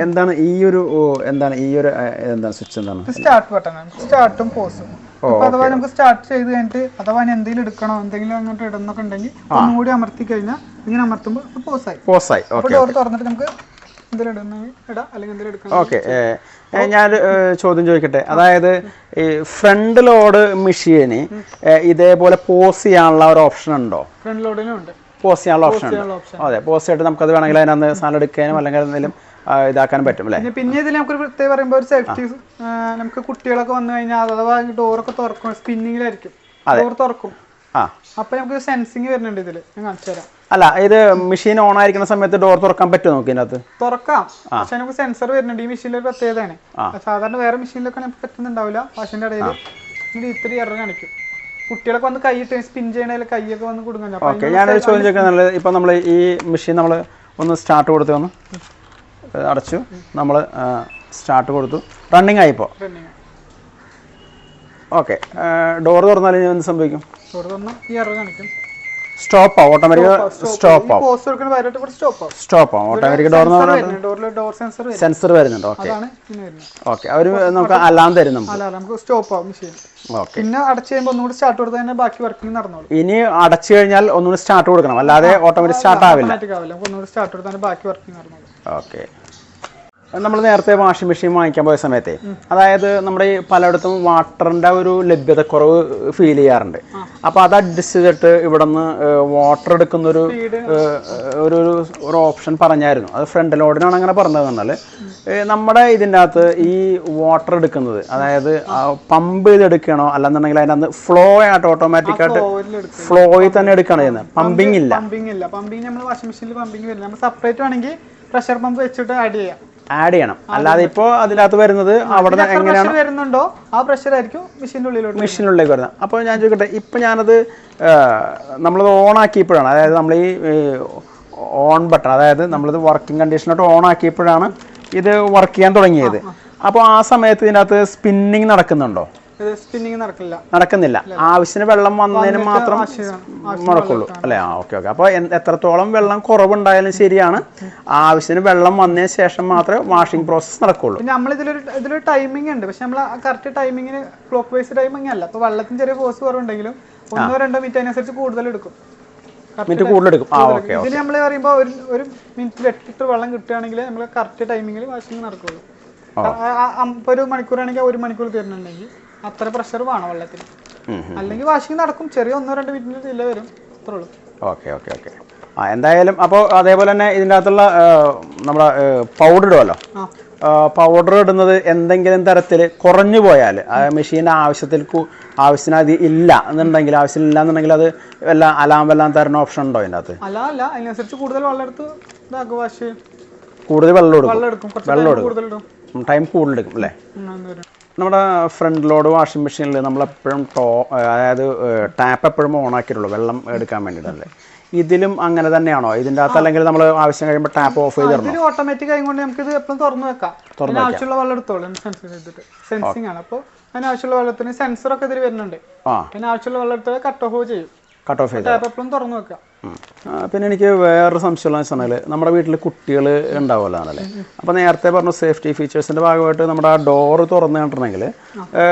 എന്താണ് ഈ ഒരു സ്വിച്ച്? എന്താണ് സ്റ്റാർട്ട് ബട്ടൺ? സ്റ്റാർട്ടും പോസും. അഥവാ നമുക്ക് സ്റ്റാർട്ട് ചെയ്ത് കഴിഞ്ഞിട്ട് അഥവാ എന്തെങ്കിലും എടുക്കണോ, എന്തെങ്കിലും അങ്ങോട്ട് ഇടുന്നൊക്കെ ഉണ്ടെങ്കിൽ ഒന്നും കൂടി അമർത്തി കഴിഞ്ഞാൽ ഇങ്ങനെ അമർത്തുമ്പോൾ പോസായി. ഡോർ തുറന്നിട്ട് നമുക്ക് എന്തെങ്കിലും ഇടുന്നെങ്കിൽ ഇടാം, അല്ലെങ്കിൽ എന്തെങ്കിലും എടുക്കണം. ഓക്കെ. ഞാൻ ചോദ്യം ചോദിക്കട്ടെ. അതായത് ഈ ഫ്രണ്ട് ലോഡ് മെഷീന് ഇതേപോലെ പോസ് ചെയ്യാനുള്ള ഒരു ഓപ്ഷൻ ഉണ്ടോ? ഫ്രണ്ട് ലോഡിനും ഉണ്ട് പോസ്റ്റ് ചെയ്യാനുള്ള ഓപ്ഷൻ ഉണ്ട്. അതെ, പോസ്റ്റ് ചെയ്തിട്ട് നമുക്കത് വേണമെങ്കിൽ അതിനകത്ത് സാധനം എടുക്കാനും അല്ലെങ്കിൽ എന്തെങ്കിലും ഇതാക്കാനും പറ്റും അല്ലേ? പിന്നെ ഇതിൽ നമുക്ക് പ്രത്യേകം പറയുമ്പോൾ ഒരു സേഫ്റ്റി, നമുക്ക് കുട്ടികളൊക്കെ വന്നു കഴിഞ്ഞാൽ അഥവാ ഡോറൊക്കെ തുറക്കും, സ്പിന്നിങ്ങിലായിരിക്കും, ഡോർ തുറക്കും. അപ്പൊ നമുക്ക് സെൻസിങ് വരുന്നുണ്ട് ഇതിൽ, ഞാൻ കാണിച്ചു തരാം. അല്ല, ഇത് മെഷീൻ ഓൺ ആയിരിക്കുന്ന സമയത്ത് ഡോർ തുറക്കാൻ പറ്റുമോ? നമുക്ക് ഇതിനകത്ത് തുറക്കാം, പക്ഷെ നമുക്ക് സെൻസർ വരുന്നുണ്ട്. ഈ മെഷീനിൽ ഒരു പ്രത്യേകതയാണ്. സാധാരണ വേറെ മെഷീനിലൊക്കെ നമുക്ക് പറ്റുന്നുണ്ടാവില്ല. വാഷിന്റെ ഇടയിൽ ഇത് ഇത്തിരി എറർ കാണിക്കും. കുട്ടികളൊക്കെ വന്ന് കൈയിട്ട് സ്പിൻ ചെയ്യണ കൈയൊക്കെ വന്ന് കൊടുക്കാൻ. ഓക്കെ. ഞാനൊരു ചോദ്യം ചോദിക്കുന്നത്, ഇപ്പം നമ്മൾ ഈ മെഷീൻ നമ്മൾ ഒന്ന് സ്റ്റാർട്ട് കൊടുത്ത് ഒന്ന് അടച്ചു, നമ്മൾ സ്റ്റാർട്ട് കൊടുത്തു, റണ്ണിങ് ആയിപ്പോൾ. ഓക്കെ. ഡോർ തുറന്നാൽ എന്ത് സംഭവിക്കും? ഡോർ തുറന്നാൽ ഈ എറർ കാണിക്കും. സ്റ്റോപ്പ് ആവും, ഓട്ടോമാറ്റിക് സ്റ്റോപ്പ് ആവും. ഓട്ടോമാറ്റിക് ഡോർ സെൻസർ വരുന്നുണ്ട്. ഓക്കെ. അവർ നമുക്ക് അലാം തരും. പിന്നെ അടച്ചു കഴിയുമ്പോൾ ഒന്നുകൂടി സ്റ്റാർട്ട് കൊടുത്താൽ തന്നെ ബാക്കി വർക്കിംഗ് നടന്നോളൂ. ഇനി അടച്ചു കഴിഞ്ഞാൽ ഒന്നുകൂടി സ്റ്റാർട്ട് കൊടുക്കണം, അല്ലാതെ ഓട്ടോമാറ്റിക് സ്റ്റാർട്ട് ആവില്ല. ഒന്നുകൂടി സ്റ്റാർട്ട് കൊടുത്താൽ ബാക്കി വർക്കിംഗ് നടന്നോളൂ. ഓക്കെ. നമ്മൾ നേരത്തെ വാഷിംഗ് മെഷീൻ വാങ്ങിക്കാൻ പോയ സമയത്തെ അതായത് നമ്മുടെ ഈ പലയിടത്തും വാട്ടറിൻ്റെ ഒരു ലഭ്യതക്കുറവ് ഫീൽ ചെയ്യാറുണ്ട്. അപ്പോൾ അത് അഡ്ജസ്റ്റ് ചെയ്തിട്ട് ഇവിടെ നിന്ന് വാട്ടർ എടുക്കുന്നൊരു ഒരു ഓപ്ഷൻ പറഞ്ഞായിരുന്നു. അത് ഫ്രണ്ട് ലോഡിനാണ് അങ്ങനെ പറഞ്ഞത്. എന്നാൽ നമ്മുടെ ഇതിൻ്റെ അകത്ത് ഈ വാട്ടർ എടുക്കുന്നത് അതായത് പമ്പ് ചെയ്തെടുക്കണോ അല്ലെന്നുണ്ടെങ്കിൽ അതിനകത്ത് ഫ്ലോ ആയിട്ട് ഓട്ടോമാറ്റിക്കായിട്ട് ഫ്ലോയിൽ തന്നെ എടുക്കുകയാണ് ചെയ്യുന്നത്. പമ്പിങ് ഇല്ല. പമ്പിങ് നമ്മൾ വാഷിംഗ് മെഷീനിൽ പമ്പിങ് വരില്ല. നമ്മൾ സെപ്പറേറ്റ് വേണമെങ്കിൽ പ്രഷർ പമ്പ് വെച്ചിട്ട് ആഡ് ചെയ്യണം. അല്ലാതെ ഇപ്പോൾ അതിനകത്ത് വരുന്നത് അവിടെ എങ്ങനെയാണ് വരുന്നുണ്ടോ ആ പ്രഷർ ആയിരിക്കും മെഷീനുള്ളിലേക്ക് വരുന്നത്. അപ്പോൾ ഞാൻ ചോദിക്കട്ടെ, ഇപ്പം ഞാനത് നമ്മളത് ഓൺ ആക്കിയപ്പോഴാണ്, അതായത് നമ്മൾ ഈ ഓൺ ബട്ടൺ, അതായത് നമ്മളിത് വർക്കിംഗ് കണ്ടീഷനായിട്ട് ഓൺ ആക്കിയപ്പോഴാണ് ഇത് വർക്ക് ചെയ്യാൻ തുടങ്ങിയത്. അപ്പോൾ ആ സമയത്ത് ഇതിനകത്ത് സ്പിന്നിങ് നടക്കുന്നുണ്ടോ? നടക്കുന്നില്ല. ആവശ്യത്തിന് വെള്ളം വന്നതിന് മാത്രം നടക്കുള്ളൂ അല്ലേ? ഓക്കെ. അപ്പോൾ എത്രത്തോളം വെള്ളം കുറവുണ്ടായാലും ശരിയാണ്, ആവശ്യത്തിന് വെള്ളം വന്നതിന് ശേഷം മാത്രമേ വാഷിംഗ് പ്രോസസ്സ് നടക്കുള്ളൂ. നമ്മൾ ഇതിലൊരു ടൈമിംഗ് ഉണ്ട്, പക്ഷെ നമ്മൾ കറക്റ്റ് ടൈമിങ്ങിന് ക്ലോക്ക് വൈസ് ടൈമിംഗ് അല്ല. അപ്പോൾ വെള്ളത്തിന് ചെറിയ ഫോഴ്സ് കുറവുണ്ടെങ്കിലും 1-2 മിനിറ്റ് അതിനനുസരിച്ച് കൂടുതൽ എടുക്കും. ഇതിൽ നമ്മൾ പറയുമ്പോൾ ഒരു മിനിറ്റിൽ 8 ലിറ്റർ വെള്ളം കിട്ടുകയാണെങ്കിൽ നമ്മൾ കറക്റ്റ് ടൈമിങ്ങിൽ വാഷിംഗ് നടക്കുള്ളൂ. ഇപ്പോൾ 1 മണിക്കൂറാണെങ്കിൽ 1 മണിക്കൂർ തരുന്നുണ്ടെങ്കിൽ അത്ര പ്രഷർ വേണം വെള്ളത്തിന്, അല്ലെങ്കിൽ വാഷിംഗ് നടക്കും. ചെറിയ 1-2 മിനിറ്റിന് ഡിലേ വരും, അത്രേ ഉള്ളൂ. ഓക്കെ. എന്തായാലും അപ്പോൾ അതേപോലെ തന്നെ ഇതിൻ്റെ അകത്തുള്ള നമ്മുടെ പൗഡർ ഇടുമല്ലോ. പൗഡർ ഇടുന്നത് എന്തെങ്കിലും തരത്തിൽ കുറഞ്ഞു പോയാൽ മെഷീൻ്റെ ആവശ്യത്തിന് അത് ഇല്ല എന്നുണ്ടെങ്കിൽ, ആവശ്യമില്ല എന്നുണ്ടെങ്കിൽ അത് അലാം തരുന്ന ഓപ്ഷൻ ഉണ്ടോ ഇതിൻ്റെ അകത്ത്? അല്ല, അതിനനുസരിച്ച് കൂടുതൽ വെള്ളം എടുത്ത് കൂടുതൽ വെള്ളം എടുക്കും, ടൈം കൂടുതൽ എടുക്കും അല്ലേ? നമ്മുടെ ഫ്രണ്ട് ലോഡ് വാഷിംഗ് മെഷീനിൽ നമ്മളെപ്പോഴും അതായത് ടാപ്പ് എപ്പോഴും ഓൺ ആക്കിയിട്ടുള്ളൂ വെള്ളം എടുക്കാൻ വേണ്ടിയിട്ടല്ലേ? ഇതിലും അങ്ങനെ തന്നെയാണോ ഇതിൻ്റെ അകത്ത്? അല്ലെങ്കിൽ നമ്മൾ ആവശ്യം കഴിയുമ്പോൾ ടാപ്പ് ഓഫ് ചെയ്ത് തരണം? ഓട്ടോമാറ്റിക് ആയതുകൊണ്ട് നമുക്ക് ഇത് എപ്പോഴും തുറന്നു വെക്കാം. ആവശ്യമുള്ള വെള്ളം എടുത്തോളും. സെൻസിങ് ആണ്. അപ്പോൾ അതിനാവശ്യമുള്ള വെള്ളത്തിന് സെൻസറൊക്കെ ഇതിൽ വരുന്നുണ്ട്. പിന്നെ ആവശ്യമുള്ള വെള്ളം എടുത്താൽ കട്ട് ഓഫ് ചെയ്യും. ടാപ്പ് എപ്പോഴും തുറന്നു വെക്കാം. പിന്നെ എനിക്ക് വേറൊരു സംശയമുള്ള വെച്ചാൽ നമ്മുടെ വീട്ടിൽ കുട്ടികൾ ഉണ്ടാവുമല്ലോ ആണല്ലേ? അപ്പോൾ നേരത്തെ പറഞ്ഞു സേഫ്റ്റി ഫീച്ചേഴ്സിൻ്റെ ഭാഗമായിട്ട് നമ്മുടെ ആ ഡോറ് തുറന്നു കണ്ടിട്ടുണ്ടെങ്കിൽ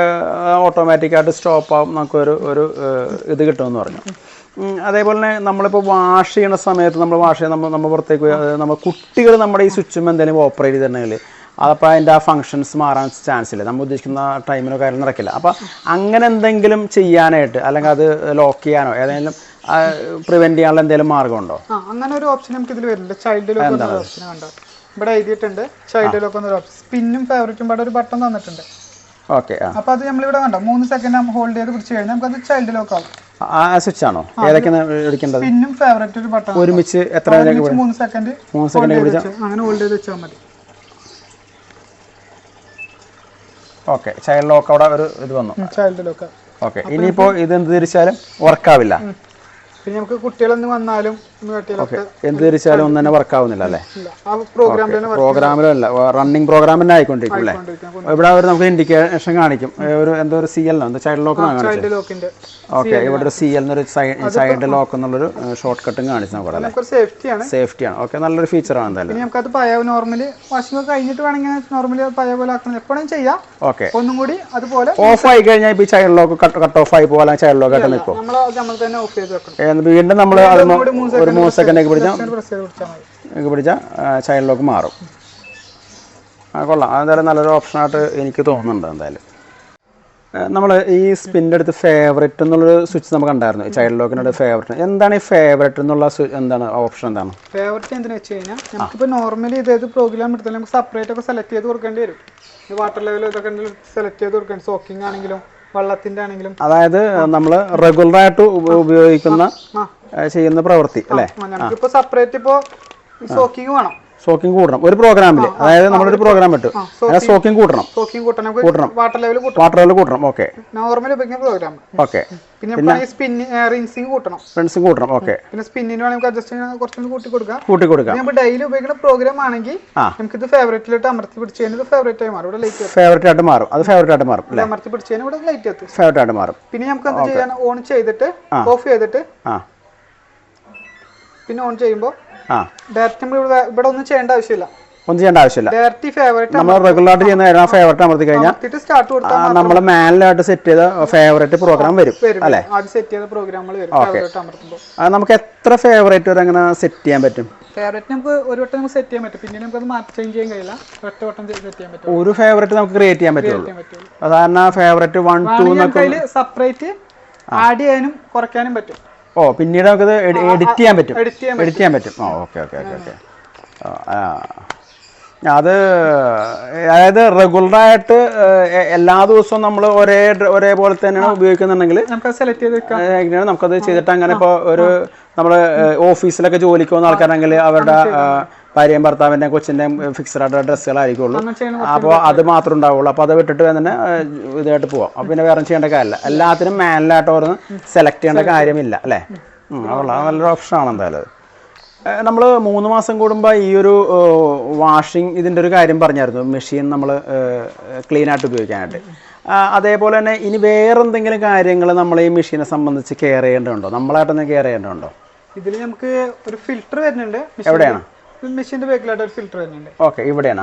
ഓട്ടോമാറ്റിക്കായിട്ട് സ്റ്റോപ്പ് ആവും, നമുക്കൊരു ഇത് കിട്ടുമെന്ന് പറഞ്ഞു. അതേപോലെ തന്നെ നമ്മളിപ്പോൾ വാഷ് ചെയ്യുന്ന സമയത്ത് നമ്മൾ പുറത്തേക്ക് നമ്മൾ കുട്ടികൾ നമ്മുടെ ഈ സ്വിച്ചും എന്തെങ്കിലും ഓപ്പറേറ്റ് ചെയ്തിട്ടുണ്ടെങ്കിൽ അതപ്പോൾ അതിൻ്റെ ആ ഫങ്ഷൻസ് മാറാൻ ചാൻസ് ഇല്ല, നമ്മൾ ഉദ്ദേശിക്കുന്ന ടൈമിനോ കാര്യം നടക്കില്ല. അപ്പോൾ അങ്ങനെ എന്തെങ്കിലും ചെയ്യാനായിട്ട് അല്ലെങ്കിൽ അത് ലോക്ക് ചെയ്യാനോ ഏതെങ്കിലും പ്രിവെൻറ്റ് ചെയ്യാനുള്ള എന്തെങ്കിലും മാർഗമുണ്ടോ? അങ്ങനെ ഒരു ഓപ്ഷൻ നമുക്ക് ഇതിൽ വരുന്നുണ്ട്. ചൈൽഡ് ലോക്ക് എന്ന ഓപ്ഷൻ കണ്ടോ ഇവിടെ എഴുതിയിട്ടുണ്ട്. ചൈൽഡ് ലോക്ക് എന്നൊരു ഓപ്ഷൻ, സ്പിന്നും ഫേവറേറ്റും ഇവിടെ ഒരു ബട്ടൺ തന്നിട്ടുണ്ട്. ഓക്കെ. അപ്പോൾ അത് നമ്മളിവിടെ കണ്ടോ 3 സെക്കൻഡ് ഹോൾഡ് ചെയ്ത് പിടിച്ച് കഴിഞ്ഞാൽ നമുക്കത് ചൈൽഡ് ലോക്ക് ആവും. സ്വിച്ച് ആണോ? ഏതൊക്കെയാണ് എടുക്കേണ്ടത്? സ്പിന്നും ഫേവറേറ്റ് ഒരു ബട്ടൺ ഒരുമിച്ച് എത്ര 3 സെക്കൻഡ് അങ്ങനെ ഹോൾഡ് ചെയ്ത് വെച്ചാൽ മതി. ഓക്കെ. ചൈൽഡ് ലോക്ക് അവിടെ ഒരു ഇത് വന്നു. Child lock. ഓക്കെ. ഇനിയിപ്പോൾ ഇത് എന്ത് തിരിച്ചാലും വർക്കാവില്ല. പിന്നെ നമുക്ക് കുട്ടികളൊന്നും വന്നാലും എന്ത് തിരിച്ചാലും ഒന്നും തന്നെ വർക്കാവുന്നില്ല അല്ലേ? പ്രോഗ്രാമിലല്ല, റണ്ണിങ് പ്രോഗ്രാം തന്നെ ആയിക്കൊണ്ടിരിക്കും അല്ലേ? ഇവിടെ നമുക്ക് ഇൻഡിക്കേഷൻ കാണിക്കും, എന്തോ ഒരു CL ചൈൽഡ് ലോക്ക് കാണിച്ചു. ഓക്കെ. ഇവിടെ ഒരു CL എന്നൊരു സൈഡ് ലോക്ക് എന്നുള്ളൊരു ഷോർട്ട് കട്ടും കാണിച്ചു നമുക്ക് അല്ലേ? സേഫ്റ്റിയാണ്. ഓക്കെ. നല്ലൊരു ഫീച്ചറാണ് എന്തായാലും. നമുക്കത് നോർമലി വാഷിംഗ് കഴിഞ്ഞിട്ട് വേണമെങ്കിൽ നോർമലി പഴയ പോലെ ആക്കണം, എപ്പോഴും ചെയ്യാം. ഓക്കെ. ഒന്നും കൂടി അതുപോലെ ഓഫ് ആയി കഴിഞ്ഞാൽ ഇപ്പോൾ ചൈൽഡ് ലോക്ക് കട്ട് ഓഫ് ആയി പോലെ ചൈൽഡ് ലോക്ക് ആയിട്ട് നിൽക്കും. നമ്മൾ തന്നെ ഓഫ് ചെയ്ത് വെക്കണം. വീണ്ടും നമ്മൾ ഒരു 3 സെക്കൻഡൊക്കെ പിടിച്ചാൽ ചൈൽഡ് ലോക്ക് മാറും. കൊള്ളാം. അതെന്തായാലും നല്ലൊരു ഓപ്ഷനായിട്ട് എനിക്ക് തോന്നുന്നുണ്ട്. എന്തായാലും നമ്മൾ ഈ സ്പിൻ്റെ അടുത്ത് ഫേവറേറ്റ് എന്നുള്ളൊരു സ്വിച്ച് നമുക്ക് ഉണ്ടായിരുന്നു. ചൈൽഡ് ലോക്കിൻ്റെ ഫേവറേറ്റ് എന്താണ്? ഈ ഫേവറേറ്റ് എന്നുള്ള എന്താണ് ഓപ്ഷൻ? എന്താണ് ഫേവറേറ്റ്? എന്തെന്ന് വെച്ച് കഴിഞ്ഞാൽ നമുക്കിപ്പോൾ നോർമലി ഇതേത് പ്രോഗ്രാം എടുത്താലും നമുക്ക് സെപ്പറേറ്റ് ഒക്കെ സെലക്ട് ചെയ്ത് കൊടുക്കേണ്ടി വരും. വാട്ടർ ലെവൽ ഇതൊക്കെ സെലക്ട് ചെയ്ത് കൊടുക്കേണ്ടി, സോക്കിംഗ് ആണെങ്കിലും വെള്ളത്തിന്റെ ആണെങ്കിലും. അതായത് നമ്മൾ റെഗുലറായിട്ട് ഉപയോഗിക്കുന്ന ചെയ്യുന്ന പ്രവൃത്തി അല്ലേ? നമുക്കിപ്പോ സെപ്പറേറ്റ് ഇപ്പോ സോക്കിംഗ് വേണം, സോക്കിംഗ് കൂട്ടണം ഒരു പ്രോഗ്രാമിൽ. അതായത് നമ്മളൊരു പ്രോഗ്രാം ഇട്ടു, സോക്കിംഗ് കൂട്ടണം. വാട്ടർ ലെവൽ കൂട്ടണം. ഓക്കെ. നോർമലി ഉപയോഗിക്കുന്ന പ്രോഗ്രാം. ഓക്കെ. പിന്നെ റിൻസിങ് കൂട്ടണം. ഓക്കെ. പിന്നെ സ്പിന്നിന് വേണമെങ്കിൽ അഡ്ജസ്റ്റ് കുറച്ചുകൂടി കൂട്ടി കൊടുക്കാം. നമ്മൾ ഡെയിലി ഉപയോഗിക്കുന്ന പ്രോഗ്രാം ആണെങ്കിൽ നമുക്ക് ഇത് ഫേവറേറ്റിലോട്ട് അമർത്തി പിടിച്ച് കഴിഞ്ഞാൽ ഫേവറേറ്റ് ആയി മാറും. ഇവിടെ ലൈറ്റ് ഫേവറേറ്റ് ആയിട്ട് മാറും. അത് ഫേവറേറ്റ് ആയിട്ട് മാറും. അമർത്തി പിടിച്ച് കഴിഞ്ഞാൽ ഇവിടെ ലൈറ്റ് എത്തും, ഫേവറേറ്റ് ആയിട്ട് മാറും. പിന്നെ നമുക്ക് എന്ത് ചെയ്യാൻ, ഓൺ ചെയ്തിട്ട് ഓഫ് ചെയ്തിട്ട് പിന്നെ ഓൺ ചെയ്യുമ്പോൾ ഡയറക്റ്റ് നമ്മൾ ഇവിടെ ഒന്നും ചെയ്യേണ്ട ആവശ്യമില്ല. നമ്മൾ റെഗുലറായിട്ട് ചെയ്യുന്ന ഫേവറേറ്റ് അമർത്തി കഴിഞ്ഞാൽ നമ്മൾ മാനുവലായിട്ട് സെറ്റ് ചെയ്ത ഫേവറേറ്റ് പ്രോഗ്രാം വരും അല്ലേ? സെറ്റ് ചെയ്ത പ്രോഗ്രാമുകൾ വരും. നമുക്ക് എത്ര ഫേവറേറ്റ് വരെ അങ്ങനെ സെറ്റ് ചെയ്യാൻ പറ്റും? ഫേവറേറ്റ് നമുക്ക് ഒരു വട്ടം നമുക്ക് സെറ്റ് ചെയ്യാൻ പറ്റും, പിന്നെ നമുക്ക് മാറ്റി ചേഞ്ച് ചെയ്യാൻ കഴിയില്ല, ഒറ്റ വട്ടം സെറ്റ് ചെയ്യാൻ പറ്റും. ഒരു ഫേവറേറ്റ് നമുക്ക് ക്രിയേറ്റ് ചെയ്യാൻ പറ്റുള്ളൂ. സാധാരണ ഫേവറേറ്റ് 1, 2 സെപ്പറേറ്റ് ആഡ് ചെയ്യാനും കുറയ്ക്കാനും പറ്റും. ഓ പിന്നീട് നമുക്കത് എഡിറ്റ് ചെയ്യാൻ പറ്റും. Okay okay okay okay. അത് അതായത് റെഗുലറായിട്ട് എല്ലാ ദിവസവും നമ്മൾ ഒരേപോലെ തന്നെയാണ് ഉപയോഗിക്കുന്നുണ്ടെങ്കിൽ എങ്ങനെയാണ് നമുക്കത് ചെയ്തിട്ട് അങ്ങനെ ഇപ്പോൾ ഒരു നമ്മൾ ഓഫീസിലൊക്കെ ജോലിക്ക് പോകുന്ന ആൾക്കാരാണെങ്കിൽ അവരുടെ ഭാര്യയും ഭർത്താവിൻ്റെയും കൊച്ചിൻ്റെയും ഫിക്സഡ് ആയിട്ടുള്ള ഡ്രസ്സുകളായിരിക്കുള്ളൂ. അപ്പോൾ അത് മാത്രമേ ഉണ്ടാവുള്ളൂ. അപ്പോൾ അത് വിട്ടിട്ട് തന്നെ ഇതായിട്ട് പോവാം. അപ്പോൾ പിന്നെ വേറെ ചെയ്യേണ്ട കാര്യമില്ല. എല്ലാത്തിനും മാനുവലായിട്ട് ഓർന്ന് സെലക്ട് ചെയ്യേണ്ട കാര്യമില്ല അല്ലേ? നല്ലൊരു ഓപ്ഷനാണ് എന്തായാലും. നമ്മൾ 3 മാസം കൂടുമ്പോൾ ഈ ഒരു വാഷിംഗ് ഇതിൻ്റെ ഒരു കാര്യം പറഞ്ഞായിരുന്നു, മെഷീൻ നമ്മൾ ക്ലീനായിട്ട് ഉപയോഗിക്കാനായിട്ട്. അതേപോലെ തന്നെ ഇനി വേറെ എന്തെങ്കിലും കാര്യങ്ങൾ നമ്മൾ ഈ മെഷീനെ സംബന്ധിച്ച് കെയർ ചെയ്യേണ്ടതുണ്ടോ, നമ്മളായിട്ടൊന്ന് കെയർ ചെയ്യേണ്ടതുണ്ടോ? ഇതിൽ നമുക്ക് ഒരു ഫിൽറ്റർ വരുന്നുണ്ട്. എവിടെയാണ്? മെഷീൻ്റെ ബാക്കിലായിട്ട് ഒരു ഫിൽറ്റർ വരുന്നുണ്ട്. ഓക്കെ, ഇവിടെയാണ്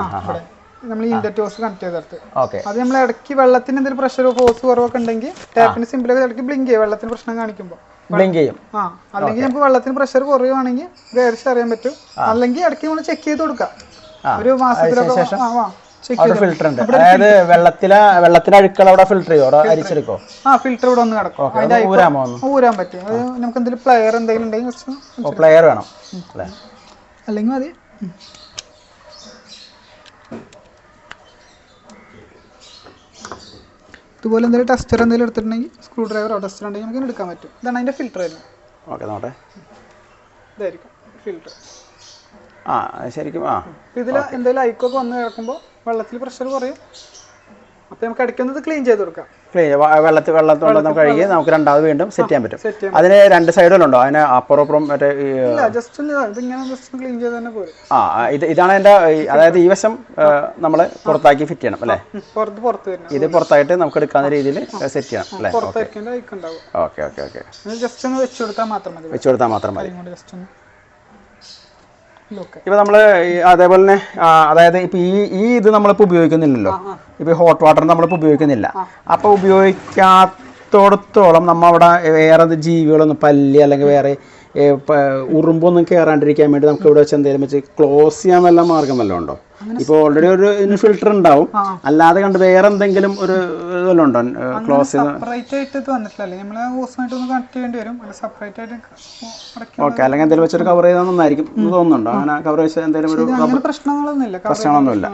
നമ്മൾ ഇൻലെറ്റ് ഹോസ് കണക്ട് ചെയ്തെടുത്ത്. ഓക്കെ, അത് നമ്മൾ ഇടയ്ക്ക് വെള്ളത്തിന് എന്തെങ്കിലും പ്രഷറോ ഫോഴ്സ് കുറവൊക്കെ ഉണ്ടെങ്കിൽ ടാപ്പിന് സിമ്പിളൊക്കെ ഇടയ്ക്ക് ബ്ലിങ്ക് ചെയ്യും. വെള്ളത്തിന് പ്രശ്നം കാണിക്കുമ്പോൾ ബ്ലിങ്ക് ചെയ്യും. അല്ലെങ്കിൽ നമുക്ക് വെള്ളത്തിന് പ്രഷർ കുറയുവാണെങ്കിൽ ഏകദേശം അറിയാൻ പറ്റും. അല്ലെങ്കിൽ ഇടയ്ക്ക് നമ്മൾ ചെക്ക് ചെയ്ത് കൊടുക്കാം. ഒരു മാസത്തിലൊക്കെ ഫിൽറ്റർ ഉണ്ട്. അതായത് വെള്ളത്തിലെ അഴുക്കൾ അവിടെ ഫിൽറ്റർ ചെയ്യോ, അവിടെ അരിച്ചെടുക്കോ? ഫിൽറ്റർ ഇവിടെ ഒന്ന് കിടക്കും, ഊരാൻ പറ്റും. അത് നമുക്ക് എന്തെങ്കിലും പ്ലെയർ എന്തെങ്കിലും ഉണ്ടെങ്കിൽ പ്ലെയർ വേണം അല്ലെങ്കിൽ മതി. ഇതുപോലെ എന്തെങ്കിലും ടെസ്റ്റർ എന്തെങ്കിലും എടുത്തിട്ടുണ്ടെങ്കിൽ സ്ക്രൂ ഡ്രൈവറോ ടെസ്റ്റർ ഉണ്ടെങ്കിൽ നമുക്ക് എടുക്കാൻ പറ്റും. ഇതാണ് അതിൻ്റെ ഫിൽറ്റർ വരുന്നത്. ഓക്കെ, നോട്ടെ. ഇതായിരിക്കും ഫിൽറ്റർ. ശരിക്കും ഇതിൽ എന്തെങ്കിലും ഐക്കൊക്കെ വന്ന് കിടക്കുമ്പോൾ വെള്ളത്തിൽ പ്രഷർ കുറയും. അപ്പോൾ നമുക്ക് ഇടയ്ക്കൊന്നത് ക്ലീൻ ചെയ്ത് കൊടുക്കാം. വെള്ളത്തോടെ നമുക്ക് കഴുകി നമുക്ക് രണ്ടാമത് വീണ്ടും സെറ്റ് ചെയ്യാൻ പറ്റും. അതിന് 2 സൈഡുകളുണ്ടോ? അതിന് അപ്പുറം മറ്റേ ക്ലീൻ ചെയ്ത് തന്നെ പോരും. ഇതാണ് എൻ്റെ, അതായത് ഈ വശം നമ്മൾ പുറത്താക്കി ഫിറ്റ് ചെയ്യണം അല്ലേ? ഇത് പുറത്തായിട്ട് നമുക്ക് എടുക്കാവുന്ന രീതിയിൽ സെറ്റ് ചെയ്യണം അല്ലേ? Okay okay okay. ജസ്റ്റ് ഒന്ന് വെച്ച് കൊടുത്താൽ മാത്രം മതി. ഇപ്പൊ നമ്മള് അതേപോലെ തന്നെ അതായത് ഇപ്പൊ ഈ ഇത് നമ്മളിപ്പോ ഉപയോഗിക്കുന്നില്ലല്ലോ. ഇപ്പൊ ഹോട്ട് വാട്ടർ നമ്മളിപ്പോ ഉപയോഗിക്കുന്നില്ല. അപ്പൊ ഉപയോഗിക്കാത്തോടത്തോളം നമ്മ വേറെ ജീവികളൊന്നും പല്ലി അല്ലെങ്കിൽ വേറെ ഉറുമ്പൊന്നും കയറാണ്ടിരിക്കാൻ വേണ്ടി നമുക്ക് ഇവിടെ വെച്ച് എന്തെങ്കിലും വെച്ച് ക്ലോസ് ചെയ്യാൻ വല്ല മാർഗം വല്ലതും ഉണ്ടോ? ഇപ്പൊ ഓൾറെഡി ഒരു ഫിൽറ്റർ ഉണ്ടാവും, അല്ലാതെ കണ്ട് വേറെ എന്തെങ്കിലും ഒരു ഇതെല്ലാം ഉണ്ടോ ക്ലോസ് ചെയ്ത്? ഓക്കെ, അല്ലെങ്കിൽ എന്തെങ്കിലും വെച്ചൊരു കവർ ചെയ്താൽ നന്നായിരിക്കും തോന്നുന്നുണ്ടോ? അങ്ങനെ കവർ വെച്ച് എന്തെങ്കിലും ഒരു പ്രശ്നങ്ങളൊന്നുമില്ല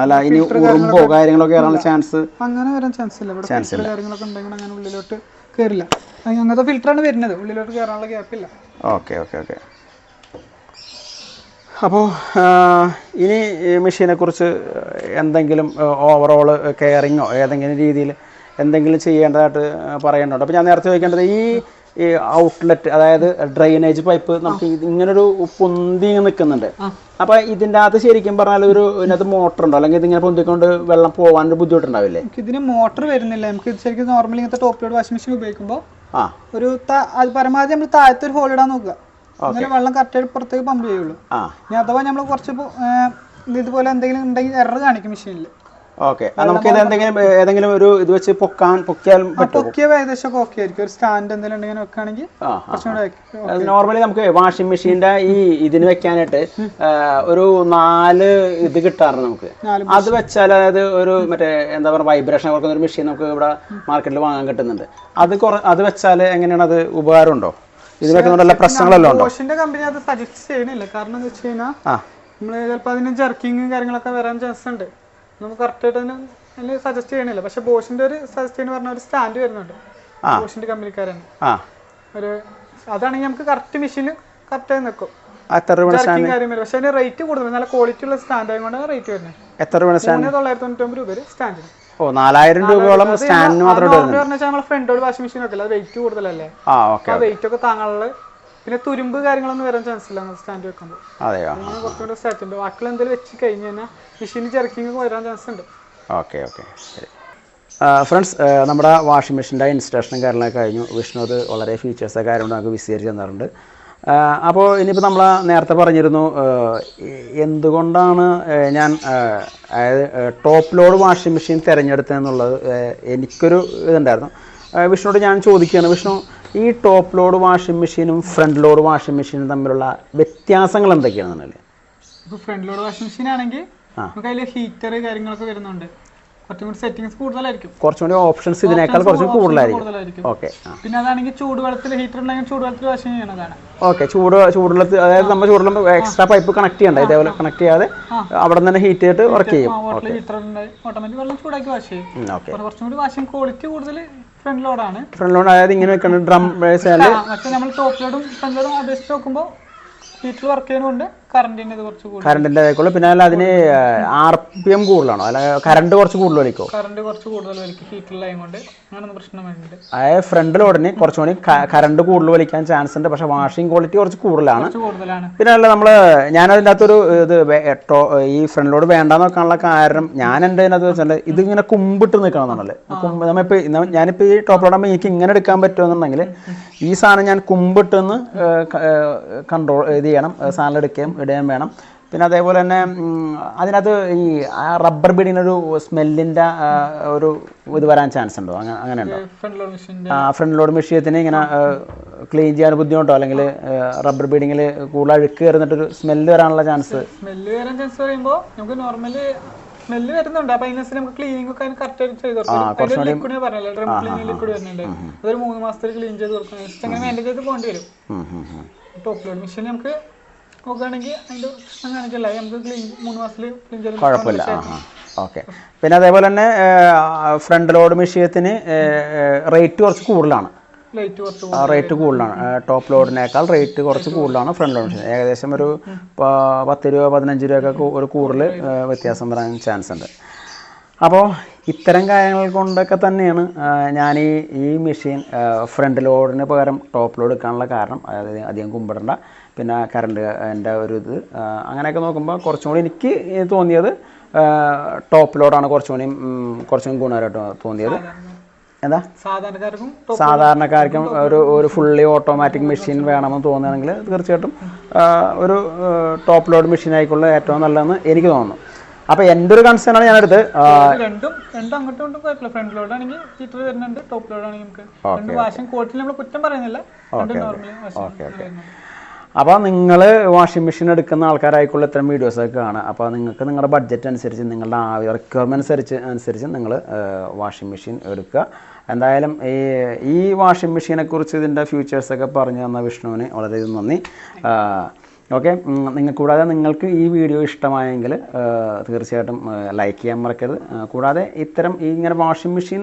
അല്ല? ഇനി ഉറുമ്പോ കാര്യങ്ങളോ കയറാനുള്ള ചാൻസ് ഇല്ല. ഉള്ളിലോട്ട് കയറില്ല. അങ്ങനത്തെ ഫിൽറ്ററാണ് വരുന്നത്, ഉള്ളിലോട്ട് കയറാനുള്ള ഗ്യാപ്പില്ല. Okay okay okay. അപ്പോൾ ഇനി മെഷീനെ കുറിച്ച് എന്തെങ്കിലും ഓവറോൾ കെയറിങ്ങോ ഏതെങ്കിലും രീതിയിൽ എന്തെങ്കിലും ചെയ്യേണ്ടതായിട്ട് പറയേണ്ടതുണ്ട്? അപ്പോൾ ഞാൻ നേരത്തെ ചോദിക്കേണ്ടത് ഈ ഔട്ട്ലെറ്റ്, അതായത് ഡ്രെയിനേജ് പൈപ്പ് നമുക്ക് ഇങ്ങനൊരു പൊന്തി നിൽക്കുന്നുണ്ട്. അപ്പോൾ ഇതിൻ്റെ അകത്ത് ശരിക്കും പറഞ്ഞാൽ ഇതിനകത്ത് മോട്ടർ ഉണ്ടോ, അല്ലെങ്കിൽ ഇതിങ്ങനെ പൊന്തിക്കൊണ്ട് വെള്ളം പോകാൻ ബുദ്ധിമുട്ടുണ്ടാവില്ലേ? ഇതിന് മോട്ടർ വരുന്നില്ല. നമുക്ക് ശരിക്കും നോർമലി ഇങ്ങനത്തെ ടോപ്പ് ലോഡ് വാഷിംഗ് മെഷീൻ ഉപയോഗിക്കുമ്പോൾ ഒരു പരമാവധി നമ്മൾ താഴത്തെ ഒരു ഹോൾ ഇടാൻ നോക്കുക. അങ്ങനെ വെള്ളം കറക്റ്റായിട്ട് പുറത്തേക്ക് പമ്പ് ചെയ്യുള്ളൂ. ഇനി അഥവാ നമ്മൾ കുറച്ച് ഇതുപോലെ എന്തെങ്കിലും ഉണ്ടെങ്കിൽ എറർ കാണിക്കും മെഷീനിൽ. ഓക്കെ, നമുക്ക് ഏതെങ്കിലും ഒരു ഇത് വെച്ച് പൊക്കിയാൽ ഏകദേശം ഓക്കെ ആയിരിക്കും. ഒരു സ്റ്റാൻഡ് എന്തെങ്കിലും ഉണ്ടെങ്കിൽ വെക്കുകയാണെങ്കിൽ നോർമലി നമുക്ക് വാഷിംഗ് മെഷീൻ്റെ ഇതിന് വെക്കാനായിട്ട് ഒരു 4 ഇത് കിട്ടാറുണ്ട് നമുക്ക്. അത് വെച്ചാൽ അതായത് ഒരു മറ്റേ എന്താ പറയുക വൈബ്രേഷൻ കൊടുക്കുന്ന ഒരു മെഷീൻ നമുക്ക് ഇവിടെ മാർക്കറ്റിൽ വാങ്ങാൻ കിട്ടുന്നുണ്ട്. അത് വെച്ചാൽ എങ്ങനെയാണ്, അത് ഉപകാരമുണ്ടോ? ഇത് വെക്കുന്നതുകൊണ്ടുള്ള പ്രശ്നങ്ങളല്ലോ ഉണ്ടോ? ബോഷിന്റെ കമ്പനി അത് സജസ്റ്റ് ചെയ്യണില്ല. കാരണം എന്താ വെച്ച് കഴിഞ്ഞാൽ നമ്മൾ ചിലപ്പോൾ അതിന് ജർക്കിങ്ങും കാര്യങ്ങളൊക്കെ വരാൻ ചാൻസ് ഉണ്ട്. നമുക്ക് കറക്റ്റായിട്ട് അതിന് സജസ്റ്റ് ചെയ്യണില്ല. പക്ഷെ ബോഷിന്റെ ഒരു സജസ്റ്റ് ചെയ്യുന്ന പറഞ്ഞ ഒരു സ്റ്റാൻഡ് വരുന്നുണ്ട് ബോഷിന്റെ കമ്പനിക്കാരാണ്. അതാണെങ്കിൽ നമുക്ക് കറക്റ്റ് മെഷീന് കറക്റ്റായി നിൽക്കും. പക്ഷെ അതിന് റേറ്റ് കൂടുതൽ, നല്ല ക്വാളിറ്റി ഉള്ള സ്റ്റാൻഡ് ആയതുകൊണ്ട് റേറ്റ് വരുന്നത്. എത്ര രൂപ? 999 രൂപ സ്റ്റാൻഡിന്. 4000 രൂപയോളം സ്റ്റാൻഡിന് മാത്രമേ. ഫ്രണ്ട് വാഷിംഗ് മെഷീൻ ഒക്കെ വെയിറ്റ് കൂടുതലല്ലേ, വെയിറ്റ് ഒക്കെ താങ്ങാനുള്ള. പിന്നെ തുരുമ്പ് കാര്യങ്ങളൊന്നും വരാൻ ചാൻസ് ഇല്ല സ്റ്റാൻഡ് വെക്കുമ്പോൾ. കുറച്ചുകൂടെ സെറ്റ് ഉണ്ട്. ബാക്കിയുള്ള എന്തെങ്കിലും വെച്ച് കഴിഞ്ഞ് കഴിഞ്ഞാൽ മെഷീൻ ജർക്കിങ് വരാൻ ചാൻസ് ഉണ്ട്. Okay okay. ഫ്രണ്ട്സ്, നമ്മുടെ വാഷിംഗ് മെഷീൻ്റെ ഇൻസ്റ്റലേഷനും കാര്യങ്ങളൊക്കെ കഴിഞ്ഞു. വിഷ്ണു അത് വളരെ ഫീച്ചേഴ്സൊക്കെ കാര്യങ്ങൾ നമുക്ക് വിശദീകരിച്ച് തന്നിട്ടുണ്ട്. അപ്പോൾ ഇനിയിപ്പോൾ നമ്മൾ നേരത്തെ പറഞ്ഞിരുന്നു എന്തുകൊണ്ടാണ് ഞാൻ അതായത് ടോപ്പ് ലോഡ് വാഷിംഗ് മെഷീൻ തിരഞ്ഞെടുത്തതെന്നുള്ളത്. എനിക്കൊരു ഇതുണ്ടായിരുന്നു. വിഷ്ണുവോട് ഞാൻ ചോദിക്കുകയാണ്, വിഷ്ണു ഈ ടോപ്പ് ലോഡ് വാഷിംഗ് മെഷീനും ഫ്രണ്ട് ലോഡ് വാഷിംഗ് മെഷീനും തമ്മിലുള്ള വ്യത്യാസങ്ങൾ എന്തൊക്കെയാണെന്നുള്ളത്? ഇപ്പോൾ ഫ്രണ്ട് ലോഡ് വാഷിംഗ് മെഷീൻ ആണെങ്കിൽ നമുക്ക് അതിൽ ഹീറ്റർ കാര്യങ്ങളൊക്കെ വരുന്നുണ്ട്, കുറച്ചും കൂടി സെറ്റിംഗ്സ് കൂടുതലായിരിക്കും, കുറച്ചും കൂടി ഓപ്ഷൻസ് ഇതിനേക്കാൾ കുറച്ചും കൂടുതലായിരിക്കും. ഓക്കെ. പിന്നെ അതാണെങ്കിൽ ചൂടുവെള്ളത്തിൽ ഹീറ്റർ ഉണ്ടെങ്കിൽ ചൂടുവെള്ളത്തിൽ വാഷിംഗ് ചെയ്യണതാണ്. ഓക്കെ. ചൂടുവെള്ളത്തിൽ, അതായത് നമ്മൾ ചൂടുവെള്ളം എക്സ്ട്രാ പൈപ്പ് കണക്ട് ചെയ്യണ്ട, ഇതേപോലെ കണക്ട് ചെയ്യാതെ അവിടെ നിന്ന് തന്നെ ഹീറ്റ് ചെയ്തിട്ട് വർക്ക് ചെയ്യും. ഹീറ്റർ ഓട്ടോമാറ്റിക് വെള്ളം ചൂടാക്കി വാഷ് ചെയ്യും. കുറച്ചും കൂടി വാഷിംഗ് ക്വാളിറ്റി കൂടുതൽ ഫ്രണ്ട് ലോഡാണ്. ഫ്രണ്ട് ലോഡ് അതായത് ഇങ്ങനെ വെക്കണം ഡ്രം. പക്ഷേ നമ്മൾ ടോപ്പ് ലോഡും ഫ്രണ്ട് ലോഡും അപേക്ഷിച്ച് നോക്കുമ്പോൾ ഹീറ്റർ വർക്ക് ചെയ്യുന്നതുകൊണ്ട് കറണ്ടിന്റെ ആയിക്കോളൂ. പിന്നെ അല്ല അതിന് RPM കൂടുതലാണോ, അല്ല കറണ്ട് കുറച്ച് കൂടുതൽ വലിക്കോ? കറണ്ട് കുറച്ച് കൂടുതൽ വലിക്കും ഹീറ്ററിലായതുകൊണ്ട്, അങ്ങനൊന്നും പ്രശ്നം വരുന്നുണ്ട്. അതായത് ഫ്രണ്ട് ലോഡിന് കുറച്ചുകൂടി കറണ്ട് കൂടുതൽ വലിക്കാൻ ചാൻസ് ഉണ്ട്, പക്ഷെ വാഷിംഗ് ക്വാളിറ്റി കുറച്ച് കൂടുതലാണ്. പിന്നെ അല്ല ഞാനതിൻ്റെ അകത്തൊരു ഇത് ഈ ഫ്രണ്ട് ലോഡ് വേണ്ടാന്ന് വെക്കാനുള്ള കാരണം ഞാൻ എൻ്റെ അതിനകത്ത് വെച്ചാൽ ഇതിങ്ങനെ കുമ്പിട്ട് നിൽക്കണമെന്നുണ്ടല്ലേ. ഞാനിപ്പോൾ ഈ ടോപ്പ് ലോഡാകുമ്പോൾ എനിക്ക് ഇങ്ങനെ എടുക്കാൻ പറ്റുമെന്നുണ്ടെങ്കിൽ ഈ സാധനം ഞാൻ കുമ്പിട്ടെന്ന് കൺട്രോൾ ഇത് ചെയ്യണം, സാധനം എടുക്കുകയും ഇടുകയും വേണം. പിന്നെ അതേപോലെ തന്നെ അതിനകത്ത് ഈ റബ്ബർ ബീഡിനൊരു സ്മെല്ലിൻ്റെ ഒരു ഇത് വരാൻ ചാൻസ് ഉണ്ടോ? അങ്ങനെ ഉണ്ടോ? ഫ്രണ്ട് ലോഡ് മെഷീനത്തിന് ഇങ്ങനെ ക്ലീൻ ചെയ്യാൻ ബുദ്ധിമുട്ടോ, അല്ലെങ്കിൽ റബ്ബർ ബീഡിങ്ങിൽ കൂടുതൽ അഴുക്ക് കയറുന്നിട്ടൊരു സ്മെല്ല് വരാനുള്ള ചാൻസ്? സ്മെല്ല് വരാൻ ചാൻസ് പറയുമ്പോൾ നമുക്ക് നോർമലി സ്മെല്ല് വരുന്നുണ്ട്. അപ്പൊ അതിനനുസരിച്ച് നമുക്ക് ക്ലീനിങ് ഒക്കെ കറക്റ്റ് ആയിട്ട് ചെയ്ത് കൊടുക്കും. ലിക്വിഡ് പറഞ്ഞല്ലോ, ഡ്രം ക്ലീനിങ് ലിക്വിഡ് വരുന്നുണ്ട്, അതൊരു 3 മാസത്തിൽ ക്ലീൻ ചെയ്ത് കൊടുക്കും. അങ്ങനെ മെയിൻറ്റെയിൻ ചെയ്ത് പോകേണ്ടി വരും. ടോപ്പ് ലോഡ് മെഷീൻ നമുക്ക് നോക്കുകയാണെങ്കിൽ അതിന്റെ പ്രശ്നം കാണിക്കില്ല, നമുക്ക് 3 മാസത്തിൽ ക്ലീൻ ചെയ്ത് കുഴപ്പമില്ല. ഓക്കെ. പിന്നെ അതേപോലെ തന്നെ ഫ്രണ്ട് ലോഡ് മെഷീനത്തിന് റേറ്റ് കുറച്ച് കൂടുതലാണ്. റേറ്റ് കൂടുതലാണ് ടോപ്പ് ലോഡിനേക്കാൾ റേറ്റ് കുറച്ച് കൂടുതലാണ് ഫ്രണ്ട് ലോഡ് മെഷീൻ. ഏകദേശം ഒരു 10 രൂപ 15 രൂപയൊക്കെ ഒരു കൂടുതൽ വ്യത്യാസം വരാൻ ചാൻസ് ഉണ്ട്. അപ്പോൾ ഇത്തരം കാര്യങ്ങൾ കൊണ്ടൊക്കെ തന്നെയാണ് ഞാൻ ഈ മെഷീൻ ഫ്രണ്ട് ലോഡിന് പകരം ടോപ്പ് ലോഡ് എടുക്കാനുള്ള കാരണം. അതായത് അധികം കുമ്പിടണ്ട, പിന്നെ കറണ്ടിൻ്റെ ഒരു ഇത്, അങ്ങനെയൊക്കെ നോക്കുമ്പോൾ കുറച്ചും കൂടി എനിക്ക് തോന്നിയത് ടോപ്പ് ലോഡാണ് കുറച്ചും ഗുണകരമായിട്ട് തോന്നിയത്. എന്താ സാധാരണക്കാർക്കും ഒരു ഫുള്ളി ഓട്ടോമാറ്റിക് മെഷീൻ വേണമെന്ന് തോന്നുകയാണെങ്കിൽ തീർച്ചയായിട്ടും ഒരു ടോപ്പ് ലോഡ് മെഷീൻ ആയിക്കൊള്ള ഏറ്റവും നല്ലതെന്ന് എനിക്ക് തോന്നുന്നു. അപ്പോൾ എൻ്റെ ഒരു കൺസേൺ ആണ് ഞാനെടുത്ത് രണ്ടും അങ്ങോട്ടും കുഴപ്പമില്ല. ഫ്രണ്ട് ലോഡ് ആണെങ്കിൽ ഹീറ്റർ വരുന്നുണ്ട്, ടോപ്പ് ലോഡ് ആണെങ്കിൽ നമുക്ക് വാഷിംഗ് ക്വാളിറ്റി നമ്മൾ കുറ്റം പറയുന്നില്ല. ഓക്കെ. അപ്പോൾ നിങ്ങൾ വാഷിംഗ് മെഷീൻ എടുക്കുന്ന ആൾക്കാരായിക്കുള്ള ഇത്തരം വീഡിയോസൊക്കെ കാണാം. അപ്പോൾ നിങ്ങൾക്ക് നിങ്ങളുടെ ബഡ്ജറ്റ് അനുസരിച്ച്, നിങ്ങളുടെ റിക്വയർമെൻറ്റ്സ് അനുസരിച്ച് നിങ്ങൾ വാഷിംഗ് മെഷീൻ എടുക്കുക. എന്തായാലും ഈ വാഷിംഗ് മെഷീനെ കുറിച്ച് ഇതിൻ്റെ ഫ്യൂച്ചേഴ്സൊക്കെ പറഞ്ഞു തന്ന വിഷ്ണുവിന് വളരെയധികം നന്ദി. ഓക്കെ. കൂടാതെ നിങ്ങൾക്ക് ഈ വീഡിയോ ഇഷ്ടമായെങ്കിൽ തീർച്ചയായിട്ടും ലൈക്ക് ചെയ്യാൻ മറക്കരുത്. കൂടാതെ ഇങ്ങനെ വാഷിംഗ് മെഷീൻ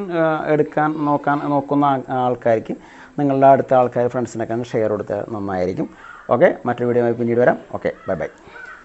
നോക്കുന്ന ആൾക്കാർക്ക് നിങ്ങളുടെ അടുത്ത ആൾക്കാർ ഫ്രണ്ട്സിനൊക്കെ ഷെയർ കൊടുത്താൽ നന്നായിരിക്കും. ഓക്കെ. മറ്റൊരു വീഡിയോ പിന്നീട് വരാം. ഓക്കെ. ബൈ.